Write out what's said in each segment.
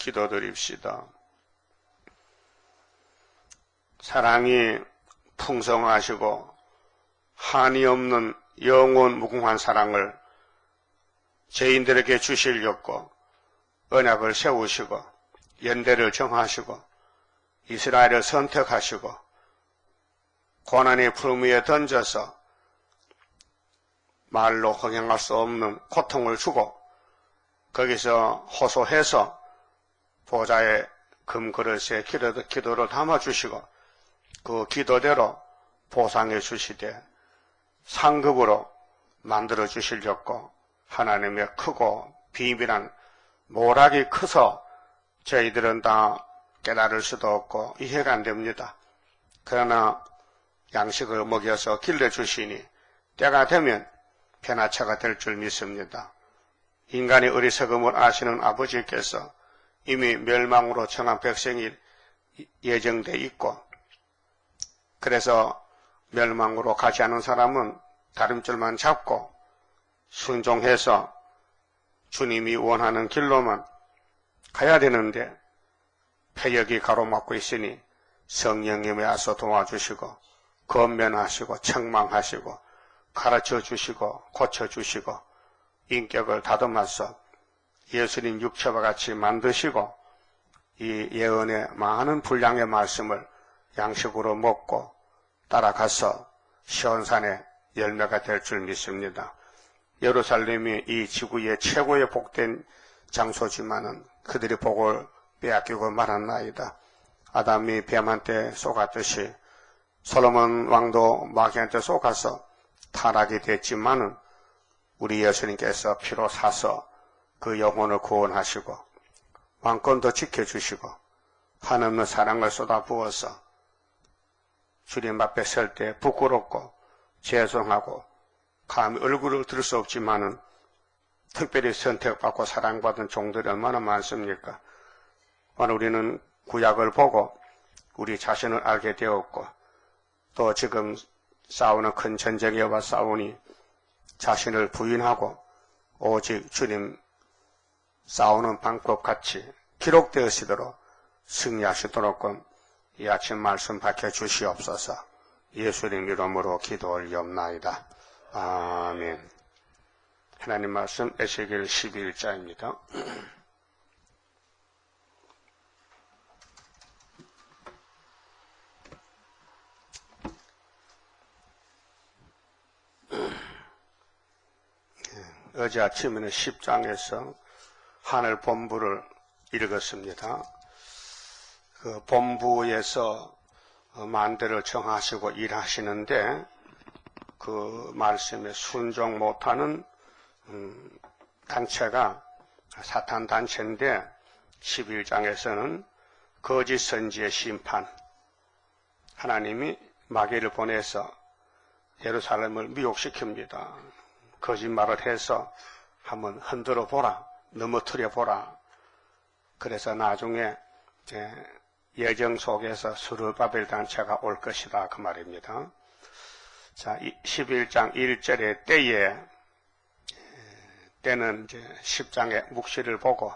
기도드립시다. 사랑이 풍성하시고 한이 없는 영원 무궁한 사랑을 죄인들에게 주시려고 언약을 세우시고 연대를 정하시고 이스라엘을 선택하시고 고난의 푸름 위에 던져서 말로 흥행할 수 없는 고통을 주고 거기서 호소해서 보좌의 금그릇에 기도를 담아주시고 그 기도대로 보상해 주시되 상급으로 만들어 주시려고 하나님의 크고 비밀한 모락이 커서 저희들은 다 깨달을 수도 없고 이해가 안 됩니다. 그러나 양식을 먹여서 길러주시니 때가 되면 변화차가 될 줄 믿습니다. 인간의 어리석음을 아시는 아버지께서 이미 멸망으로 청한 백성이 예정돼 있고 그래서 멸망으로 가지 않은 사람은 다름줄만 잡고 순종해서 주님이 원하는 길로만 가야 되는데 패역이 가로막고 있으니 성령님이 와서 도와주시고 권면하시고 책망하시고 가르쳐주시고 고쳐주시고 인격을 다듬어서 예수님 육체와 같이 만드시고 이 예언의 많은 분량의 말씀을 양식으로 먹고 따라가서 시온산의 열매가 될 줄 믿습니다. 예루살렘이 이 지구의 최고의 복된 장소지만은 그들이 복을 빼앗기고 말았나이다. 아담이 뱀한테 속았듯이 솔로몬 왕도 마귀한테 속아서 타락이 됐지만은 우리 예수님께서 피로 사서 그 영혼을 구원하시고 왕권도 지켜주시고 한없는 사랑을 쏟아부어서 주님 앞에 설 때 부끄럽고 죄송하고 감히 얼굴을 들 수 없지만은 특별히 선택받고 사랑받은 종들이 얼마나 많습니까? 오늘 우리는 구약을 보고 우리 자신을 알게 되었고 또 지금 싸우는 큰 전쟁에와 싸우니 자신을 부인하고 오직 주님 싸우는 방법같이 기록되어지도록 승리하시도록 이 아침 말씀 밝혀주시옵소서. 예수님 이름으로 기도 올리옵나이다. 아멘. 하나님 말씀 에스겔 12일자입니다. 어제 아침에는 10장에서 하늘 본부를 읽었습니다. 그 본부에서 만대를 정하시고 일하시는데 그 말씀에 순종 못하는 단체가 사탄 단체인데 11장에서는 거짓 선지의 심판, 하나님이 마귀를 보내서 예루살렘을 미혹시킵니다. 거짓말을 해서 한번 흔들어 보라, 넘어뜨려 보라. 그래서 나중에 예정 속에서 스룹바벨 단체가 올 것이다 그 말입니다. 자, 11장 1절의 때는 이제 10장의 묵시를 보고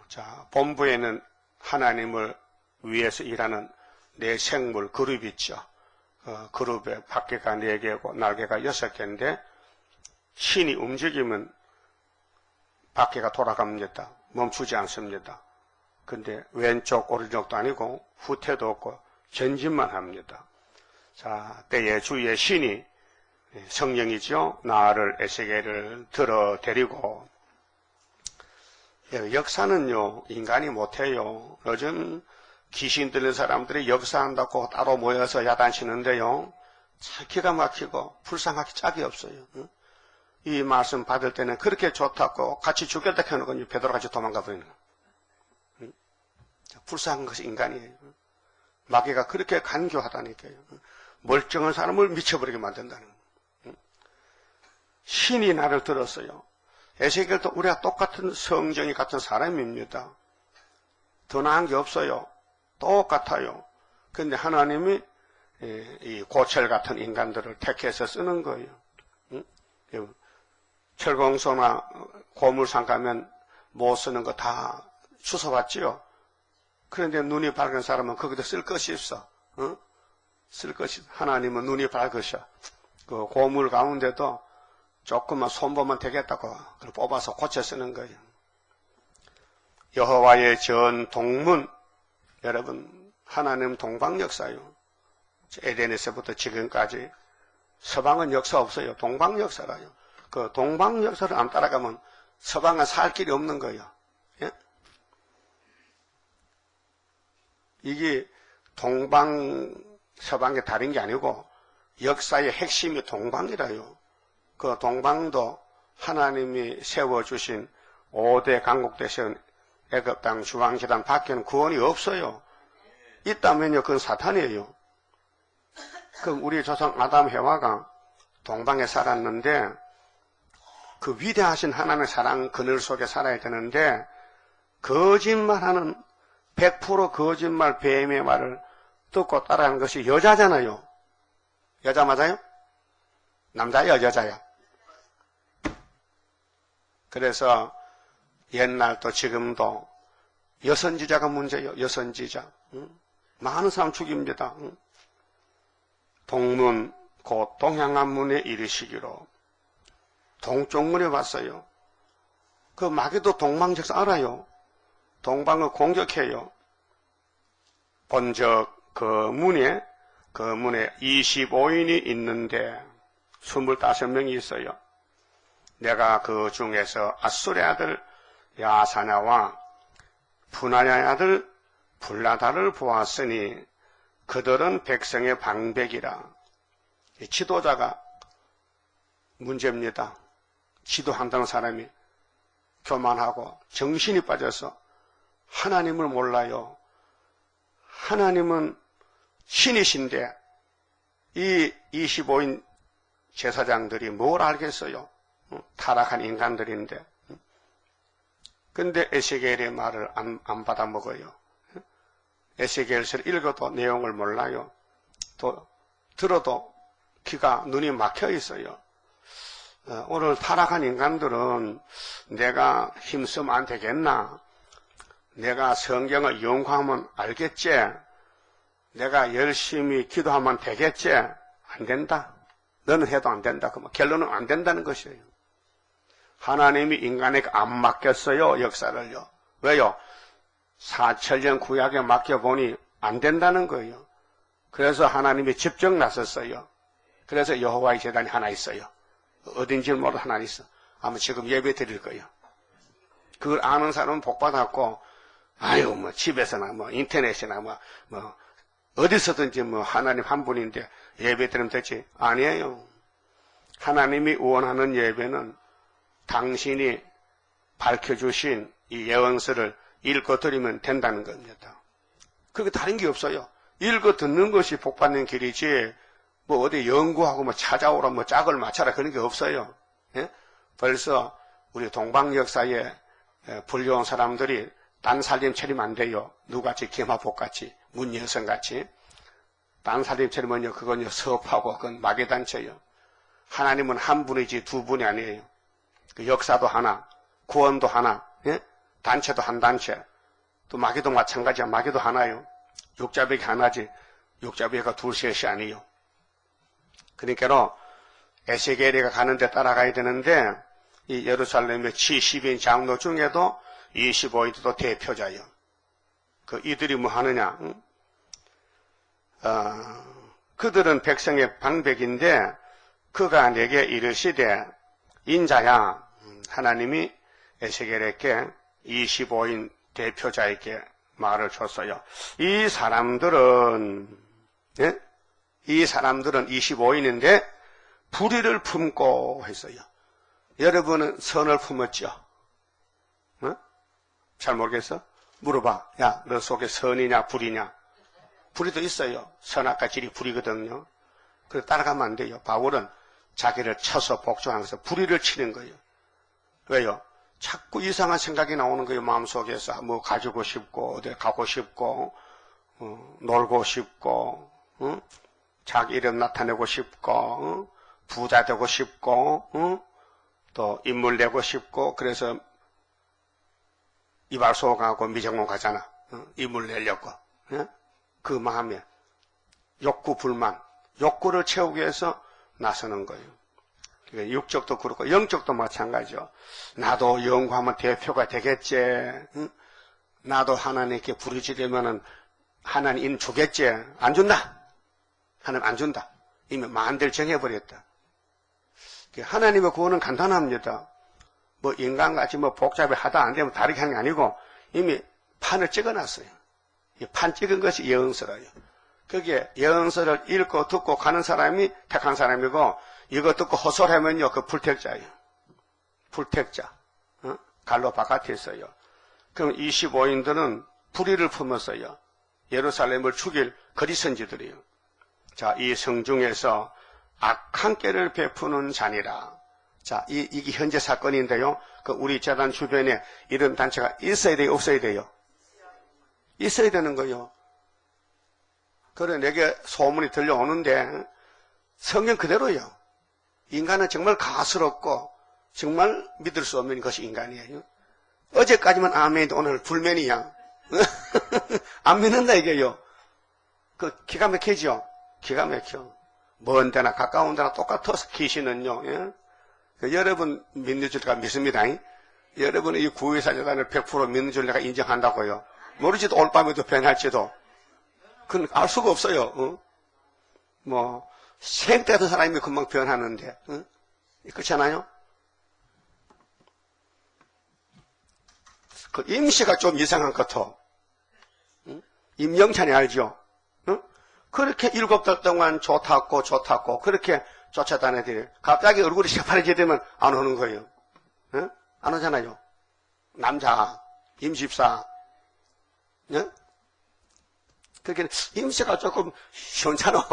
자, 본부에는 하나님을 위해서 일하는 네 생물 그룹 있죠. 그룹에 바퀴가 4개고 날개가 6개인데 신이 움직이면 바퀴가 돌아갑니다. 멈추지 않습니다. 근데 왼쪽 오른쪽도 아니고 후퇴도 없고 전진만 합니다. 자, 때에 주의 신이 성령이죠. 나를 에스겔을 들어 데리고 역사는요 인간이 못해요. 요즘 귀신 들린 사람들이 역사한다고 따로 모여서 야단치는데요 참 기가 막히고 불쌍하기 짝이 없어요. 이 말씀 받을 때는 그렇게 좋다고 같이 죽겠다 하는 건 베드로같이 도망가 버리는 거예요. 불쌍한 것이 인간이에요. 마귀가 그렇게 간교하다니까요. 멀쩡한 사람을 미쳐버리게 만든다는 거예요. 신이 나를 들었어요. 에스겔도 우리가 똑같은 성정이 같은 사람입니다. 더 나은 게 없어요. 똑같아요. 그런데 하나님이 이 고철 같은 인간들을 택해서 쓰는 거예요. 철공소나 고물상 가면 못 쓰는 거 다 주워왔지요. 그런데 눈이 밝은 사람은 거기다 쓸 것이 없어. 쓸 것이, 하나님은 눈이 밝으셔. 그 고물 가운데도 조금만 손보면 되겠다고 뽑아서 고쳐 쓰는 거예요. 여호와의 전 동문, 여러분, 하나님 동방 역사요. 에덴에서부터 지금까지 서방은 역사 없어요. 동방 역사라요. 그 동방 역사를 안 따라가면 서방은 살 길이 없는 거예요. 예? 이게 동방, 서방이 다른 게 아니고 역사의 핵심이 동방이라요. 그 동방도 하나님이 세워주신 5대 강국대신 애굽 땅, 주황지 땅 밖에는 구원이 없어요. 있다면요, 그건 사탄이에요. 그럼 우리 조상 아담 해와가 동방에 살았는데 그 위대하신 하나님의 사랑 그늘 속에 살아야 되는데 거짓말하는 100% 거짓말 뱀의 말을 듣고 따라하는 것이 여자잖아요. 여자 맞아요? 남자야 여자야? 그래서 옛날도 지금도 여선지자가 문제예요. 여선지자. 많은 사람 죽입니다. 동문 곧 동양안문에 이르시기로 동쪽문에 왔어요. 그 마귀도 동방적사 알아요. 동방을 공격해요. 본적 그 문에 25인이 있는데 25명이 있어요. 내가 그 중에서 아수르의 아들 야사냐와 분하냐의 아들 불라다를 보았으니 그들은 백성의 방백이라. 지도자가 문제입니다. 지도한다는 사람이 교만하고 정신이 빠져서 하나님을 몰라요. 하나님은 신이신데 이 25인 제사장들이 뭘 알겠어요? 타락한 인간들인데. 근데 에스겔의 말을 안 받아먹어요. 에스겔서를 읽어도 내용을 몰라요. 또 들어도 귀가 눈이 막혀 있어요. 오늘 타락한 인간들은 내가 힘쓰면 안 되겠나? 내가 성경을 연구하면 알겠지? 내가 열심히 기도하면 되겠지? 안 된다. 너는 해도 안 된다. 그러면 결론은 안 된다는 것이에요. 하나님이 인간에게 안 맡겼어요. 역사를요. 왜요? 4천년 구약에 맡겨보니 안 된다는 거예요. 그래서 하나님이 직접 나섰어요. 그래서 여호와의 제단이 하나 있어요. 어딘지 모르도 하나 있어. 아마 지금 예배 드릴 거예요. 그걸 아는 사람은 복받았고, 아유, 뭐, 집에서나, 뭐, 인터넷이나, 뭐, 어디서든지 뭐, 하나님 한 분인데 예배 드리면 되지. 아니에요. 하나님이 원하는 예배는 당신이 밝혀주신 이 예언서를 읽고 드리면 된다는 겁니다. 그게 다른 게 없어요. 읽어 듣는 것이 복받는 길이지, 뭐 어디 연구하고 뭐 찾아오라 뭐 짝을 맞춰라 그런 게 없어요. 예? 벌써 우리 동방 역사에 불려온 사람들이 딴 살림 차리면 안 돼요. 누같이 계마복같이 문여성같이 딴 살림 차리면요 그건요 섭하고 그건 마귀단체요. 하나님은 한 분이지 두 분이 아니에요. 그 역사도 하나, 구원도 하나, 예? 단체도 한 단체. 또 마귀도 마찬가지야. 마귀도 하나요. 육자벽이 하나지 육자벽이가 둘 셋이 아니에요. 그러니까 에스겔이가 가는 데 따라가야 되는데 이 예루살렘의 70인 장로 중에도 25인도 대표자예요. 그 이들이 뭐 하느냐? 그들은 백성의 방백인데 그가 내게 이르시되 인자야, 하나님이 에스겔에게 25인 대표자에게 말을 줬어요. 이 사람들은 25인인데 불의를 품고 했어요. 여러분은 선을 품었죠? 잘 모르겠어? 물어봐. 야, 너 속에 선이냐 불이냐? 불의도 있어요. 선악과 질이 불이거든요. 그래서 따라가면 안 돼요. 바울은 자기를 쳐서 복종하면서 불의를 치는 거예요. 왜요? 자꾸 이상한 생각이 나오는 거예요. 마음속에서 뭐 가지고 싶고 어디 가고 싶고 놀고 싶고 자기 이름 나타내고 싶고 부자 되고 싶고 또 인물 내고 싶고 그래서 이발소하고 미정원 가잖아. 이물 내려고. 그 마음에 욕구, 불만, 욕구를 채우기 위해서 나서는 거예요. 그러니까 육적도 그렇고 영적도 마찬가지죠. 나도 영구하면 대표가 되겠지. 나도 하나님께 부르짖으면은 하나님 인 주겠지. 안 준다. 하나님 안 준다. 이미 만들 정해버렸다. 하나님의 구원은 간단합니다. 뭐 인간같이 뭐 복잡해 하다 안 되면 다르게 하는 게 아니고 이미 판을 찍어놨어요. 이 판 찍은 것이 예언서라요. 그게 예언서를 읽고 듣고 가는 사람이 택한 사람이고 이거 듣고 헛소리하면요 그 불택자예요. 불택자. 갈로 바깥에 있어요. 그럼 25인들은 불의를 품었어요. 예루살렘을 죽일 거짓선지들이에요. 자, 이 성중에서 악한 깨를 베푸는 자니라. 자, 이게 현재 사건인데요. 그 우리 재단 주변에 이런 단체가 있어야 돼요, 없어야 돼요? 있어야 되는 거예요. 그래, 내게 소문이 들려오는데 성경 그대로요. 인간은 정말 가스럽고 정말 믿을 수 없는 것이 인간이에요. 어제까지만 아멘인데 오늘 불면이야. 안 믿는다 이게요. 그 기가 막히죠? 기가 막혀. 먼 데나 가까운 데나 똑같아서 귀신은요. 예? 그 여러분 믿는 줄 내가 믿습니다. 여러분이 이 구의사재단을 100% 믿는 줄 내가 인정한다고요. 모르지도 올 밤에도 변할지도. 그건 알 수가 없어요. 뭐 생때던 사람이 금방 변하는데 그렇지 않아요? 그 임시가 좀 이상한 것 같아. 임영찬이 알죠? 그렇게 7달 동안 좋다고 그렇게 쫓아다니더니 갑자기 얼굴이 새파랗게 되면 안 오는 거예요. 안 오잖아요. 남자, 임집사. 그렇게 임시가 조금 시원찮아.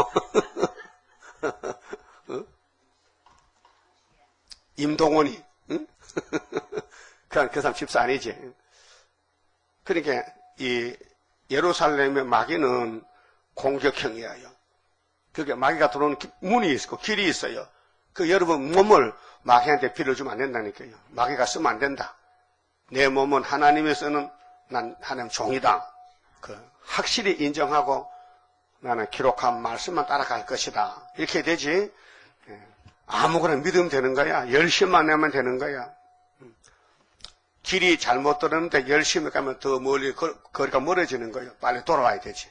임동원이. 그 사람 집사 아니지. 그러니까 이 예루살렘의 마귀는 공격형이에요. 그게 마귀가 들어오는 문이 있고 길이 있어요. 그 여러분 몸을 마귀한테 빌어주면 안 된다니까요. 마귀가 쓰면 안 된다. 내 몸은 하나님이 쓰는 난 하나님 종이다. 그 확실히 인정하고 나는 기록한 말씀만 따라갈 것이다. 이렇게 되지. 아무거나 믿으면 되는 거야. 열심만 내면 되는 거야. 길이 잘못 들었는데 열심히 가면 더 멀리 거리가 멀어지는 거예요. 빨리 돌아와야 되지.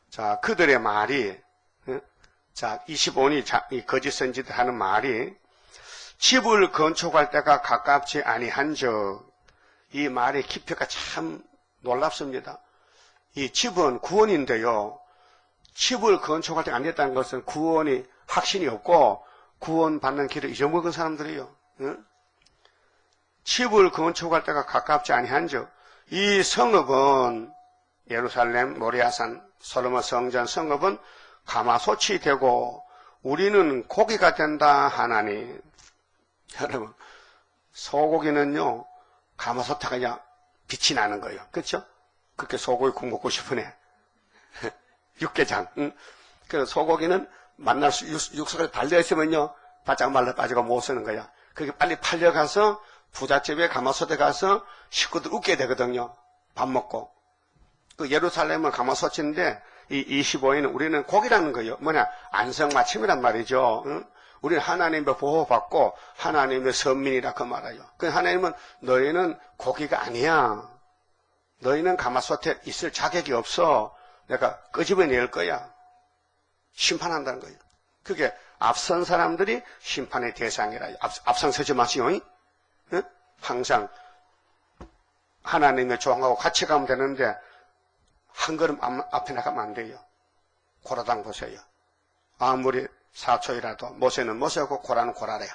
자, 그들의 말이, 자, 25니 이 거짓 선지들 하는 말이 집을 건축할 때가 가깝지 아니한즉, 이 말의 깊이가 참 놀랍습니다. 이 집은 구원인데요. 집을 건축할 때 안 됐다는 것은 구원이 확신이 없고 구원받는 길을 잊어먹은 사람들이에요. 집을 건축할 때가 가깝지 아니한즉, 이 성읍은 예루살렘, 모리아산, 솔로몬 성전 성읍은 가마솥이 되고 우리는 고기가 된다 하나니. 여러분, 소고기는요 가마솥에가 그냥 빛이 나는 거예요. 그렇죠? 그렇게 소고기 국 먹고 싶으네. 육개장. 그래서 소고기는 만날 수 육수가 달려있으면요 바짝 말라 빠지고 못 쓰는 거야. 그게 빨리 팔려가서 부잣집에 가마솥에 가서 식구들 웃게 되거든요. 밥 먹고. 그 예루살렘은 가마솥인데 이 25인은 우리는 고기라는 거예요. 뭐냐? 안성맞춤이란 말이죠. 우리는 하나님의 보호받고 하나님의 선민이라 그 말이에요. 그 하나님은 너희는 고기가 아니야. 너희는 가마솥에 있을 자격이 없어. 내가 끄집어낼 거야. 심판한다는 거예요. 그게 앞선 사람들이 심판의 대상이라. 앞장서지 마시오. 항상 하나님의 조항하고 같이 가면 되는데 한 걸음 앞에 나가면 안 돼요. 고라당 보세요. 아무리 사초이라도 모세는 모세고 고라는 고라래요.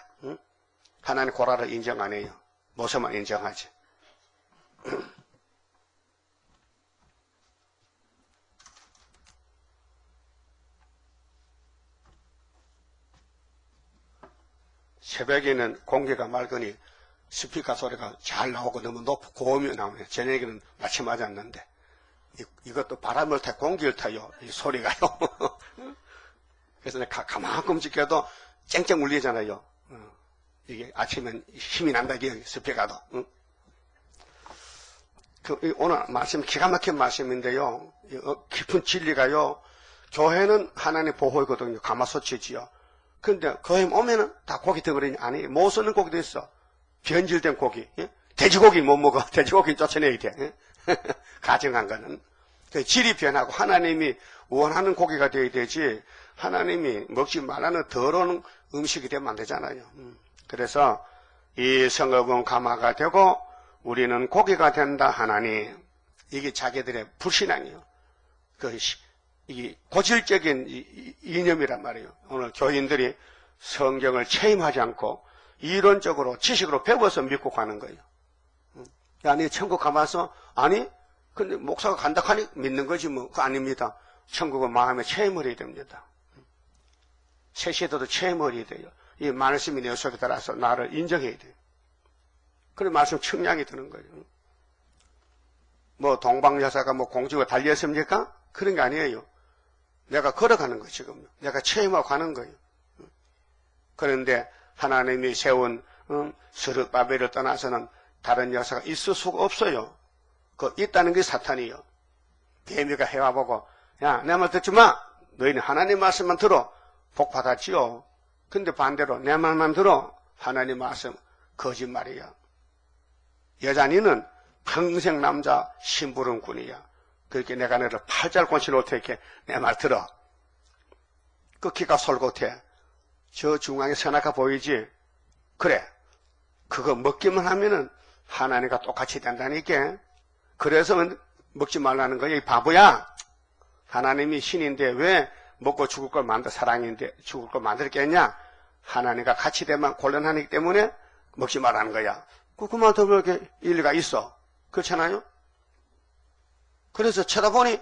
하나님 고라를 인정 안 해요. 모세만 인정하지. 새벽에는 공기가 맑으니 스피커 소리가 잘 나오고 너무 높고 고음이 나오네. 저녁에는 마침 맞았는데 이것도 바람을 타고 공기를 타요. 이 소리가요. 그래서 내가 가만큼 지켜도 쨍쨍 울리잖아요. 이게 아침엔 힘이 난다 이게 스피커도. 오늘 말씀 기가 막힌 말씀인데요. 깊은 진리가요. 교회는 하나님 보호이거든요. 가마솥이지요. 그런데 교회 오면은 다 고기 덩어리니 아니 못 쓰는 고기도 있어. 변질된 고기. 예? 돼지고기 못 먹어. 돼지고기 쫓아내야 돼. 예? 가정한 거는. 질이 변하고 하나님이 원하는 고기가 되어야 되지 하나님이 먹지 말라는 더러운 음식이 되면 안 되잖아요. 그래서 이 성읍은 가마가 되고 우리는 고기가 된다 하나니 이게 자기들의 불신앙이에요. 이게 고질적인 이념이란 말이에요. 오늘 교인들이 성경을 체험하지 않고 이론적으로 지식으로 배워서 믿고 가는 거예요. 아니 천국 가봐서 아니 근데 목사가 간다 하니 믿는 거지 뭐 그거 아닙니다. 천국은 마음에 체험을 해야 됩니다. 새시대도 체험을 해야 돼요. 이 말씀이 내 속에 따라서 나를 인정해야 돼요. 그런 말씀 청량이 드는 거예요. 뭐 동방여사가 뭐 공주가 달렸습니까? 그런 게 아니에요. 내가 걸어가는 거 지금. 내가 체험하고 가는 거예요. 그런데 하나님이 세운 스룹바벨을 떠나서는 다른 여사가 있을 수가 없어요. 그 있다는 게 사탄이요. 개미가 해와보고 야 내 말 듣지 마. 너희는 하나님 말씀만 들어 복 받았지요. 근데 반대로 내 말만 들어 하나님 말씀 거짓말이야. 여자니는 평생 남자 심부름꾼이야. 그렇게 내가 너를 팔잘 곤치 못하게 내 말 들어. 그 키가 솔곳해. 저 중앙에 선악가 보이지? 그래. 그거 먹기만 하면은 하나님과 똑같이 된다니까. 그래서 먹지 말라는 거야. 이 바보야. 하나님이 신인데 왜 먹고 죽을 걸 사랑인데 죽을 걸 만들겠냐? 하나님과 같이 되면 곤란하기 때문에 먹지 말라는 거야. 그 말 들으면 이렇게 일리가 있어. 그렇잖아요? 그래서 쳐다보니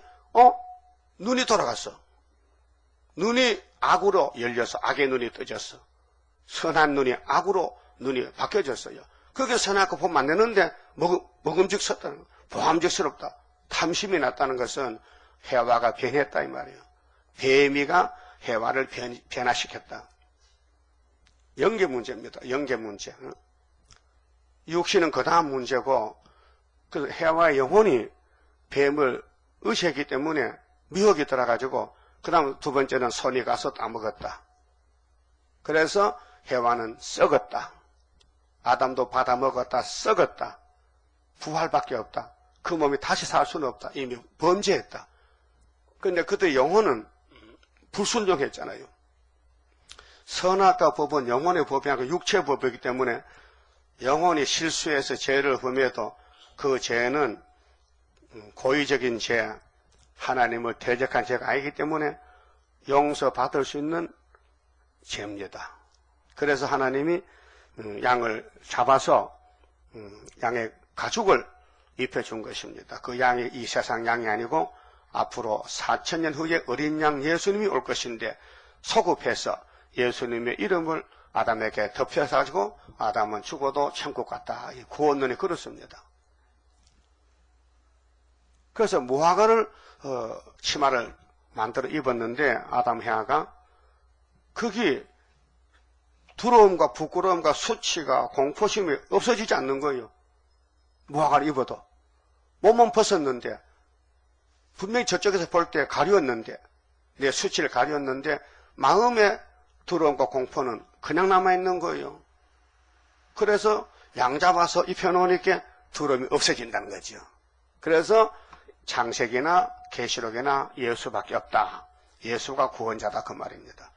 눈이 돌아갔어. 눈이 악으로 열려서 악의 눈이 떠졌어. 선한 눈이 악으로 눈이 바뀌어졌어요. 그게 선악과 보면 안 되는데 먹음직스럽다는 거. 보암직스럽다. 탐심이 났다는 것은 해와가 변했다 이 말이에요. 뱀이가 해와를 변화시켰다. 영계 문제입니다. 영계 문제. 육신은 그 다음 문제고 그 해와의 영혼이 뱀을 의식했기 때문에 미혹이 들어가지고 그 다음 두 번째는 손이 가서 따먹었다. 그래서 해와는 썩었다. 아담도 받아먹었다. 썩었다. 부활밖에 없다. 그 몸이 다시 살 수는 없다. 이미 범죄했다. 그런데 그때 영혼은 불순종했잖아요. 선악과 법은 영혼의 법이 아니고 육체의 법이기 때문에 영혼이 실수해서 죄를 범해도 그 죄는 고의적인 죄, 하나님을 대적한 죄가 아니기 때문에 용서받을 수 있는 죄입니다. 그래서 하나님이 양을 잡아서 양의 가죽을 입혀준 것입니다. 그 양이 이 세상 양이 아니고 앞으로 4000년 후에 어린 양 예수님이 올 것인데 소급해서 예수님의 이름을 아담에게 덮여서 가지고 아담은 죽어도 천국 갔다. 구원론이 그렇습니다. 그래서 무화과를 치마를 만들어 입었는데 아담 해아가 그게 두려움과 부끄러움과 수치가 공포심이 없어지지 않는 거예요. 무화과를 입어도 몸은 벗었는데 분명히 저쪽에서 볼 때 가렸는데 내 수치를 가렸는데 마음의 두려움과 공포는 그냥 남아있는 거예요. 그래서 양 잡아서 입혀놓으니까 두려움이 없어진다는 거죠. 그래서 창세기나 계시록이나 예수밖에 없다. 예수가 구원자다 그 말입니다.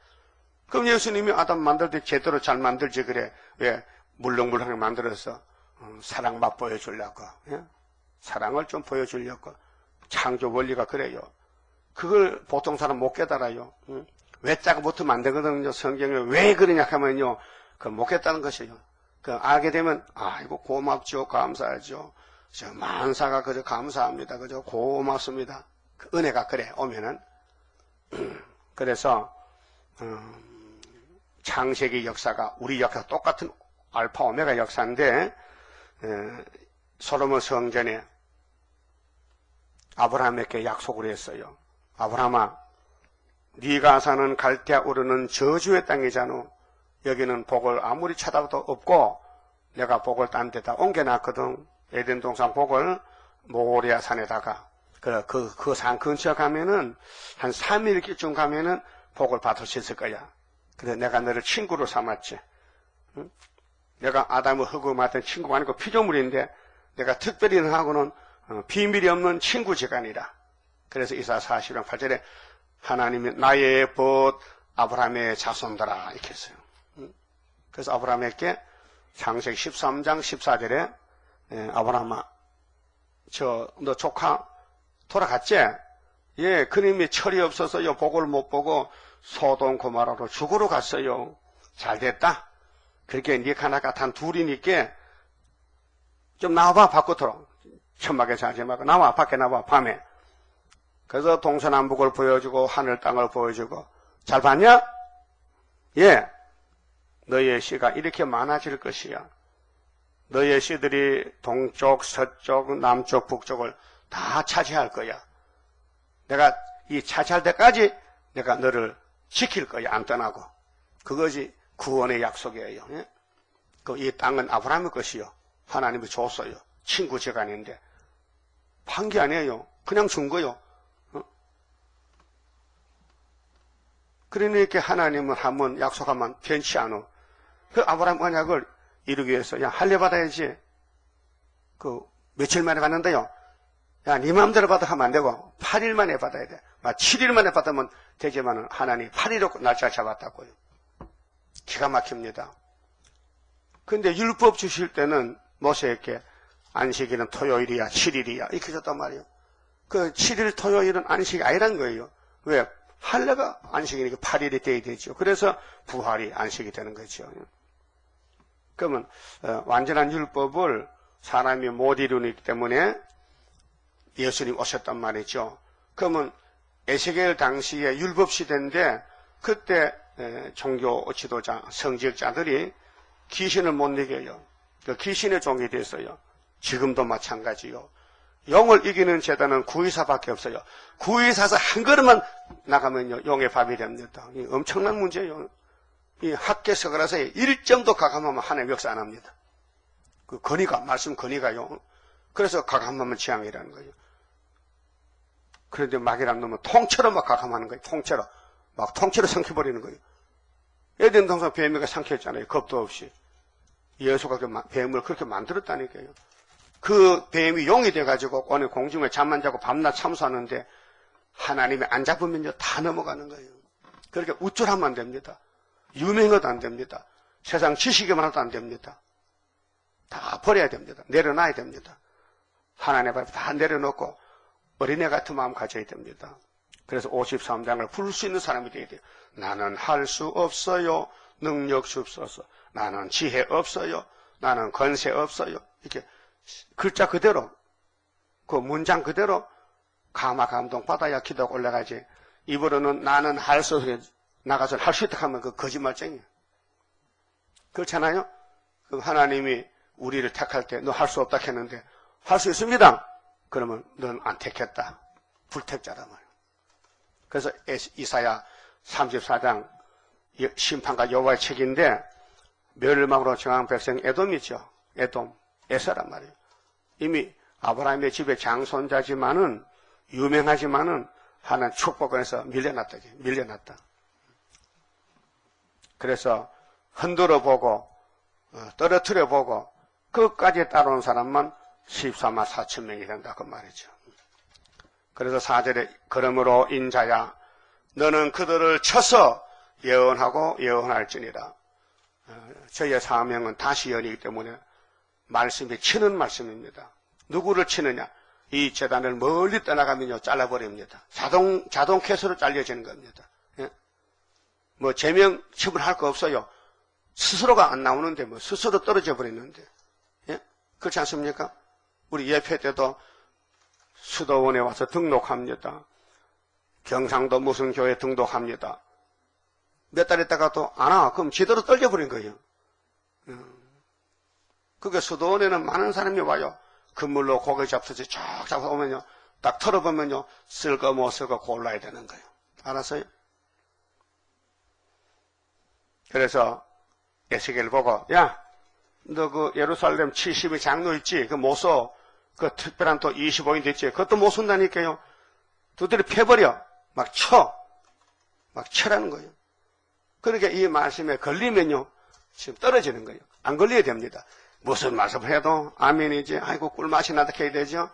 그럼 예수님이 아담 만들 때 제대로 잘 만들지 그래. 왜 물렁물렁하게 만들어서 사랑 맛 보여주려고. 예? 사랑을 좀 보여주려고. 창조 원리가 그래요. 그걸 보통 사람 못 깨달아요. 외자가부터 만들거든요. 성경에 왜 그러냐 하면요. 그걸 못 깨달은 것이에요. 그 알게 되면 아이고 고맙죠. 감사하죠. 저 만사가 그저 감사합니다. 그저 고맙습니다. 그 은혜가 그래 오면은. 그래서 창세기 역사가 우리 역사 똑같은 알파 오메가 역사인데 솔로몬 성전에 아브라함에게 약속을 했어요. 아브라함아, 네가 사는 갈대아 우르는 저주의 땅이잖아. 여기는 복을 아무리 찾아도 없고 내가 복을 딴 데다 옮겨놨거든. 에덴 동산 복을 모리아 산에다가 그 산 근처 가면은 한 3일쯤 가면은 복을 받을 수 있을 거야. 그래서 내가 너를 친구로 삼았지. 응? 내가 아담을 흑음하던 친구가 아니고 피조물인데 내가 특별히 너하고는 비밀이 없는 친구지간이라. 그래서 이사 40장 8절에 하나님이 나의 벗 아브라함의 자손들아 이렇게 했어요. 그래서 아브라함에게 창세기 13장 14절에 아브라함아 너 조카 돌아갔지? 예, 그님이 철이 없어서요 복을 못 보고 소돔 고모라로 죽으러 갔어요. 잘 됐다. 그렇게 네 하나가 단 둘이니까 좀 나와봐 밖으로. 천막에 자지 말고 나와 밖에 나와 밤에. 그래서 동서남북을 보여주고 하늘 땅을 보여주고 잘 봤냐? 예. 너의 씨가 이렇게 많아질 것이야. 너의 씨들이 동쪽, 서쪽, 남쪽, 북쪽을 다 차지할 거야. 내가 이 차지할 때까지 내가 너를 지킬 거야. 안 떠나고. 그것이 구원의 약속이에요. 예? 이 땅은 아브라함의 것이요. 하나님이 줬어요. 친구 재간인데. 판 게 아니에요. 그냥 준 거요. 그러니까 하나님은 한번 약속하면 변치 않아. 그 아브라함 언약을 이루기 위해서 야 할례 받아야지. 며칠 만에 받는데요. 야 네 마음대로 받아 하면 안 되고 8일 만에 받아야 돼. 7일 만에 받으면 되지만은 하나님 8일로 날짜 잡았다고요. 기가 막힙니다. 근데 율법 주실 때는 모세에게 안식일은 토요일이야 7일이야 이렇게 줬단 말이에요. 그 7일 토요일은 안식이 아니란 거예요. 왜? 할례가 안식이니까 8일이 돼야 되죠. 그래서 부활이 안식이 되는 거죠. 그러면 완전한 율법을 사람이 못 이루기 때문에 예수님 오셨단 말이죠. 그러면 에스겔 당시에 율법 시대인데 그때 종교 지도자, 성직자들이 귀신을 못 이겨요. 그 귀신의 종이 됐어요. 지금도 마찬가지요. 용을 이기는 제단은 구의사밖에 없어요. 구의사에서 한 걸음만 나가면요 용의 밥이 됩니다. 엄청난 문제예요. 이 학계 서글라서에 1점도 가감하면 하나님 역사 안 합니다. 그 건의가 말씀 건의가요. 그래서 가감하면 재앙이라는 거예요. 그런데 막이란 놈은 통째로 막 가감하는 거예요. 통째로 막 통째로 삼켜버리는 거예요. 에덴 동산 뱀이가 삼켰잖아요. 겁도 없이. 예수가 그 뱀을 그렇게 만들었다니까요. 그 뱀이 용이 돼가지고 오늘 공중에 잠만 자고 밤낮 참수하는데 하나님이 안 잡으면요 다 넘어가는 거예요. 그렇게 우쭐하면 안 됩니다. 유명해도 안 됩니다. 세상 지식이 많아도 안 됩니다. 다 버려야 됩니다. 내려놔야 됩니다. 하나님 앞에 다 내려놓고 어린애 같은 마음 가져야 됩니다. 그래서 53장을 부를 수 있는 사람이 되어야 돼요. 나는 할 수 없어요. 능력 주옵소서. 나는 지혜 없어요. 나는 권세 없어요. 이렇게 글자 그대로 그 문장 그대로 감화 감동 받아야 기도가 올라가지. 입으로는 나는 할 수 없어요. 나가서 할 수 있다 하면 그 거짓말쟁이야. 그렇잖아요. 그 하나님이 우리를 택할 때 너 할 수 없다 했는데 할 수 있습니다. 그러면 넌 안 택했다. 불택자란 말이야. 그래서 이사야 34장 심판과 여호와의 책인데 멸망으로 정한 백성 에돔이죠. 에돔, 에서란 말이에요. 이미 아브라함의 집의 장손자지만은 유명하지만은 하나님 축복권에서 밀려났다. 밀려났다. 그래서 흔들어 보고 떨어뜨려 보고 끝까지 따라온 사람만 14만 4천 명이 된다 그 말이죠. 그래서 4절에 그러므로 인자야 너는 그들을 쳐서 예언하고 예언할지니라. 저희의 사명은 다시 연이기 때문에 말씀이 치는 말씀입니다. 누구를 치느냐? 이 재단을 멀리 떠나가면요 잘라버립니다. 자동 캐스로 잘려지는 겁니다. 예? 뭐 제명 처분할 거 없어요. 스스로가 안 나오는데 뭐 스스로 떨어져 버리는데 예? 그렇지 않습니까? 우리 예배 때도 수도원에 와서 등록합니다. 경상도 무슨 교회 등록합니다. 몇 달 있다가 또 안 와. 그럼 제대로 떨려버린 거예요. 그게 수도원에는 많은 사람이 와요. 그물로 고기 잡수지 쫙 잡아오면요. 딱 털어보면요. 쓸 거 못 쓸 거 골라야 되는 거예요. 알았어요? 그래서 에스겔 보고 야, 너 그 예루살렘 70의 장로 있지? 그 못 써. 그 특별한 또 25인 됐지. 그것도 못 쓴다니까요. 두드려 패버려. 막 쳐라는 거예요. 그러니까 이 말씀에 걸리면요, 지금 떨어지는 거예요. 안 걸려야 됩니다. 무슨 말씀을 해도 아멘이지. 아이고 꿀맛이 나다 해야 되죠.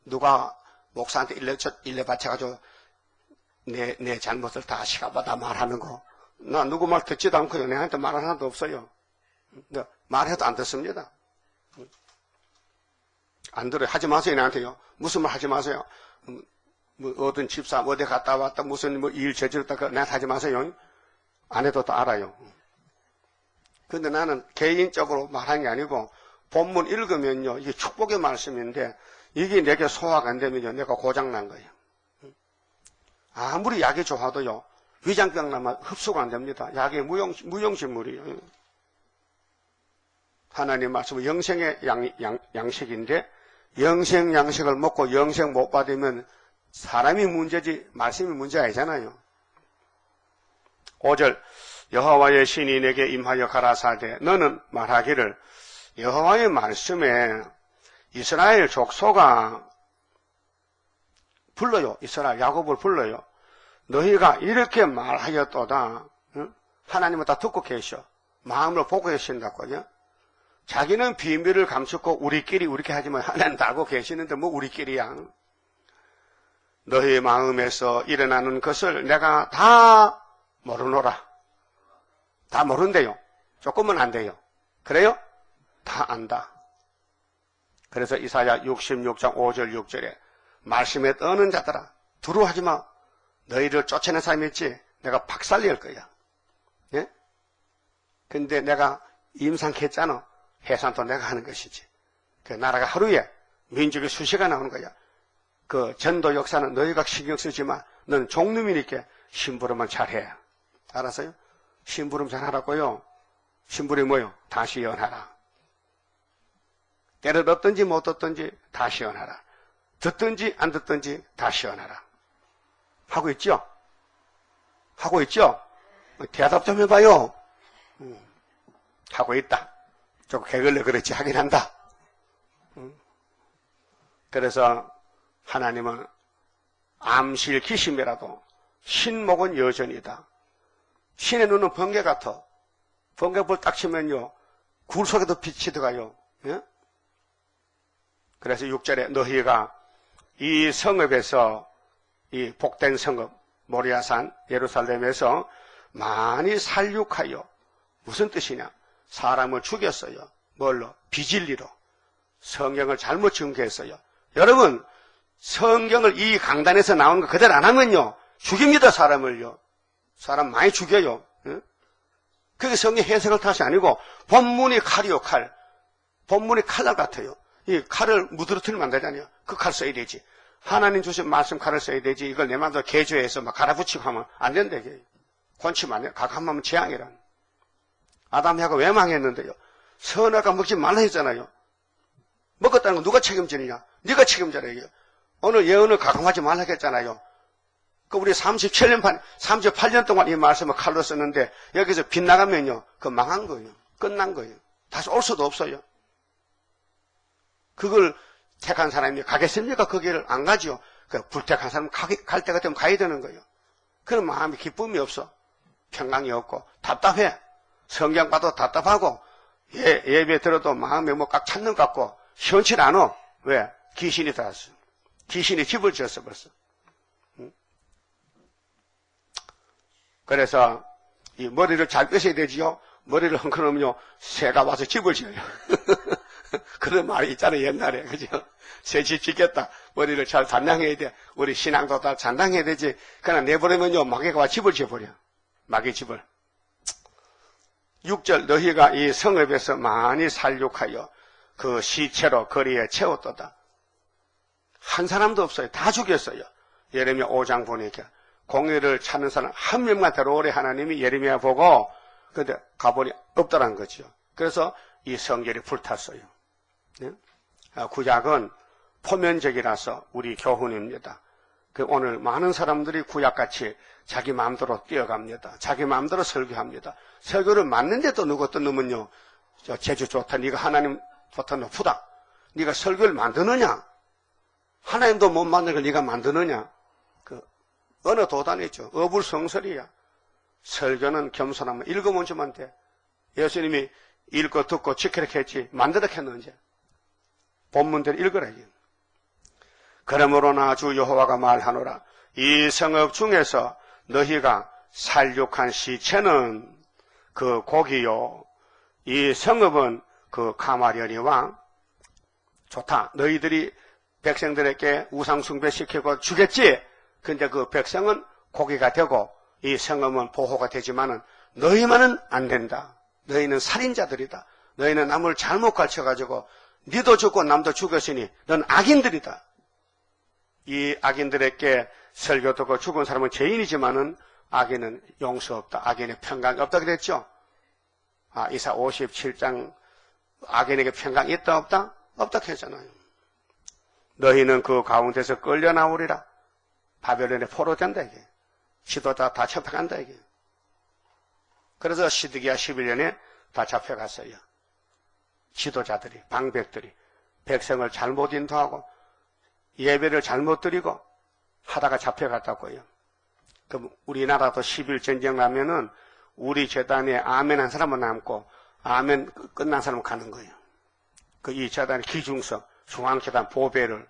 누가 목사한테 일러 바쳐가지고 내 잘못을 다 시가받아 말하는 거. 나 누구 말 듣지도 않고요. 내한테 말하는 사람도 없어요. 말해도 안 듣습니다. 안 들어요. 하지 마세요, 내한테요. 무슨 말 하지 마세요. 뭐 어떤 집사 어디 갔다 왔다 무슨 뭐 일 저질렀다 나한테 하지 마세요. 안 해도 또 알아요. 근데 나는 개인적으로 말한 게 아니고 본문 읽으면요, 이게 축복의 말씀인데 이게 내게 소화가 안 되면요, 내가 고장난 거예요. 아무리 약이 좋아도요, 위장병 나면 흡수가 안 됩니다. 약이 무용지물이에요. 하나님 말씀은 영생의 양식인데 영생 양식을 먹고 영생 못 받으면 사람이 문제지 말씀이 문제가 아니잖아요. 5절 여호와의 신이 내게 임하여 가라사대 너는 말하기를 여호와의 말씀에 이스라엘 족속아 불러요. 이스라엘 야곱을 불러요. 너희가 이렇게 말하였도다. 응? 하나님은 다 듣고 계셔. 마음을 보고 계신다고요. 자기는 비밀을 감추고 우리끼리 이렇게 하지만 하나님 다 알고 계시는데 뭐 우리끼리야. 너희 마음에서 일어나는 것을 내가 다 모르노라. 다 모른대요. 조금은 안 돼요. 그래요? 다 안다. 그래서 이사야 66장 5절 6절에 말씀에 떠는 자들아 두려워하지 마. 너희를 쫓아낸 사람이 있지. 내가 박살낼 거야. 예? 근데 내가 임상했잖아. 해산도 내가 하는 것이지. 그 나라가 하루에 민족이 수시가 나오는 거야. 그 전도 역사는 너희가 신경 쓰지 마. 넌 종놈이니까 심부름만 잘해. 알았어요? 심부름 잘하라고요. 심부름이 뭐요? 다시 연하라. 때를 얻든지 못 얻든지 다시 연하라. 듣든지 안 듣든지 다시 연하라. 하고 있죠? 하고 있죠? 대답 좀 해봐요. 하고 있다. 조금 개걸려 그렇지 하긴 한다. 그래서 하나님은 암실 기심이라도 신목은 여전이다. 신의 눈은 번개 같아. 번개불 딱 치면요 굴 속에도 빛이 들어가요. 예? 그래서 6절에 너희가 이 성읍에서 이 복된 성읍 모리아산 예루살렘에서 많이 살육하여 무슨 뜻이냐? 사람을 죽였어요. 뭘로? 비진리로. 성경을 잘못 증거했어요. 여러분 성경을 이 강단에서 나오는 거 그대로 안 하면요 죽입니다. 사람을요. 사람 많이 죽여요. 응? 그게 성경 해석을 탓이 아니고 본문이 칼이요 칼. 본문이 칼날 같아요. 이 칼을 무드러뜨리면 안 되잖아요. 그 칼 써야 되지. 하나님 주신 말씀 칼을 써야 되지. 이걸 내 맘대로 개조해서 막 갈아붙이고 하면 안 된다. 이게. 권치면 안 돼. 가감하면 재앙이란. 아담하고 왜 망했는데요? 선악과 먹지 말라 했잖아요. 먹었다는 거 누가 책임지느냐? 네가 책임져라. 이게. 오늘 예언을 가감하지 말라 했잖아요. 그 우리 38년 동안 이 말씀을 칼로 썼는데 여기서 빗나가면요. 그 망한 거예요. 끝난 거예요. 다시 올 수도 없어요. 그걸 택한 사람이 가겠습니까? 그 길을 안 가죠. 그 불택한 사람은 갈 때가 되면 가야 되는 거예요. 그런 마음이 기쁨이 없어. 평강이 없고 답답해. 성경 봐도 답답하고 예배 들어도 마음에 뭐 꽉 찼는 것 같고 시원치 않아. 왜? 귀신이 들어왔어. 귀신이 집을 지었어 벌써. 그래서 이 머리를 잘 빼셔야 되지요. 머리를 헝클으면요 새가 와서 집을 지어요. 그런 말이 있잖아요 옛날에. 그죠? 새 집 짓겠다. 머리를 잘 단장해야 돼. 우리 신앙도 다 단장해야 되지. 그냥 내버리면요 마귀가 와 집을 지어버려. 마귀 집을. 6절 너희가 이 성읍에서 많이 살육하여 그 시체로 거리에 채웠도다. 한 사람도 없어요. 다 죽였어요. 예레미야 5장 보니까 공의를 찾는 사람 한 명만 데려오래 하나님이 예레미야 보고 근데 가보니 없더란 거죠. 그래서 이 성결이 불탔어요. 네? 구약은 포면적이라서 우리 교훈입니다. 오늘 많은 사람들이 구약같이 자기 마음대로 뛰어갑니다. 자기 마음대로 설교합니다. 설교를 맞는데도 누구 어떤 놈은요 제주 좋다. 네가 하나님부터 높다. 네가 설교를 만드느냐? 하나님도 못 만든 걸 네가 만드느냐? 그 어느 도단이죠. 어불성설이야. 설교는 겸손하면 읽으면 주면 돼. 예수님이 읽고 듣고 지키라 했지 만들어 했는지 본문대로 읽으라. 그러므로나 주 여호와가 말하노라. 이 성읍 중에서 너희가 살육한 시체는 그 고기요. 이 성읍은 그 가마려니 왕. 좋다. 너희들이 백성들에게 우상숭배 시키고 주겠지. 근데 그 백성은 고기가 되고 이 성읍은 보호가 되지만은 너희만은 안 된다. 너희는 살인자들이다. 너희는 남을 잘못 가르쳐가지고 니도 죽고 남도 죽였으니 넌 악인들이다. 이 악인들에게 설교 듣고 죽은 사람은 죄인이지만은 악인은 용서 없다. 악인의 평강이 없다 그랬죠. 이사 57장 악인에게 평강이 있다 없다? 없다 했잖아요. 너희는 그 가운데서 끌려 나오리라. 바벨론에 포로된다 이게. 지도자 다 잡혀간다 이게. 그래서 시드기야 11년에 다 잡혀갔어요. 지도자들이, 방백들이 백성을 잘못 인도하고 예배를 잘못 드리고 하다가 잡혀갔다고요. 그럼 우리나라도 11전쟁 나면은 우리 재단에 아멘 한 사람은 남고 아멘 끝난 사람은 가는 거예요. 그 이 재단의 기중석, 중앙재단 보배를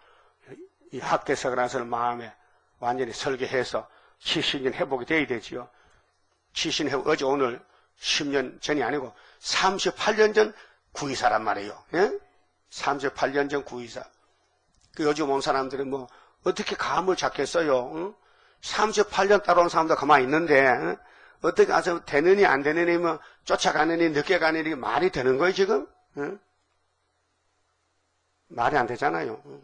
이 학대석을 한 사람 마음에 완전히 설계해서 70년 회복이 돼야 되지요. 70년 회복, 어제 오늘 10년 전이 아니고 38년 전 구의사란 말이에요. 예? 38년 전 구의사. 그 요즘 온 사람들은 뭐 어떻게 감을 잡겠어요? 응? 38년 따라온 사람도 가만히 있는데 응? 어떻게 아서 되느니 안 되느니 뭐 쫓아가느니 늦게 가느니 말이 되는 거예요 지금? 응? 말이 안 되잖아요. 응?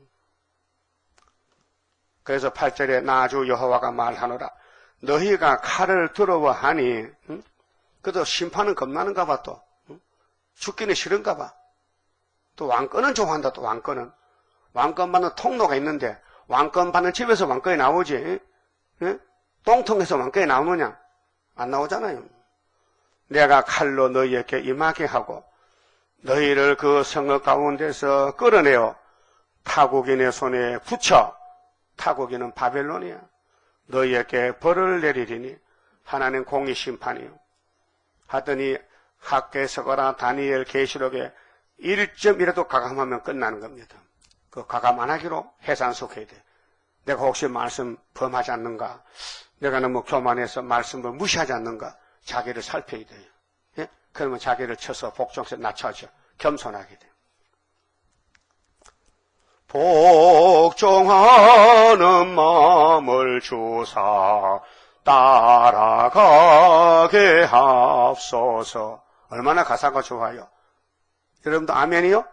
그래서 8절에 나 주 여호와가 말하노라. 너희가 칼을 두려워하니 응? 그래도 심판은 겁나는가 봐 또. 응? 죽기는 싫은가 봐. 또 왕권은 좋아한다 또 왕권은. 왕권 받는 통로가 있는데 왕권 받는 집에서 왕권이 나오지. 응? 똥통에서 왕권이 나오느냐? 안 나오잖아요. 내가 칼로 너희에게 임하게 하고 너희를 그 성읍 가운데서 끌어내어 타국인의 손에 붙여. 타국인은 바벨론이야. 너희에게 벌을 내리리니 하나님 공의 심판이요. 하더니 학개서거나 다니엘 계시록에 1점이라도 가감하면 끝나는 겁니다. 그 가감 안 하기로 해산속해야 돼. 내가 혹시 말씀 범하지 않는가? 내가 너무 교만해서 말씀을 무시하지 않는가? 자기를 살펴야 돼요. 예? 그러면 자기를 쳐서 복종해서 낮춰져. 겸손하게 돼. 복종하는 마음을 주사 따라가게 하옵소서. 얼마나 가사가 좋아요. 여러분도 아멘이요?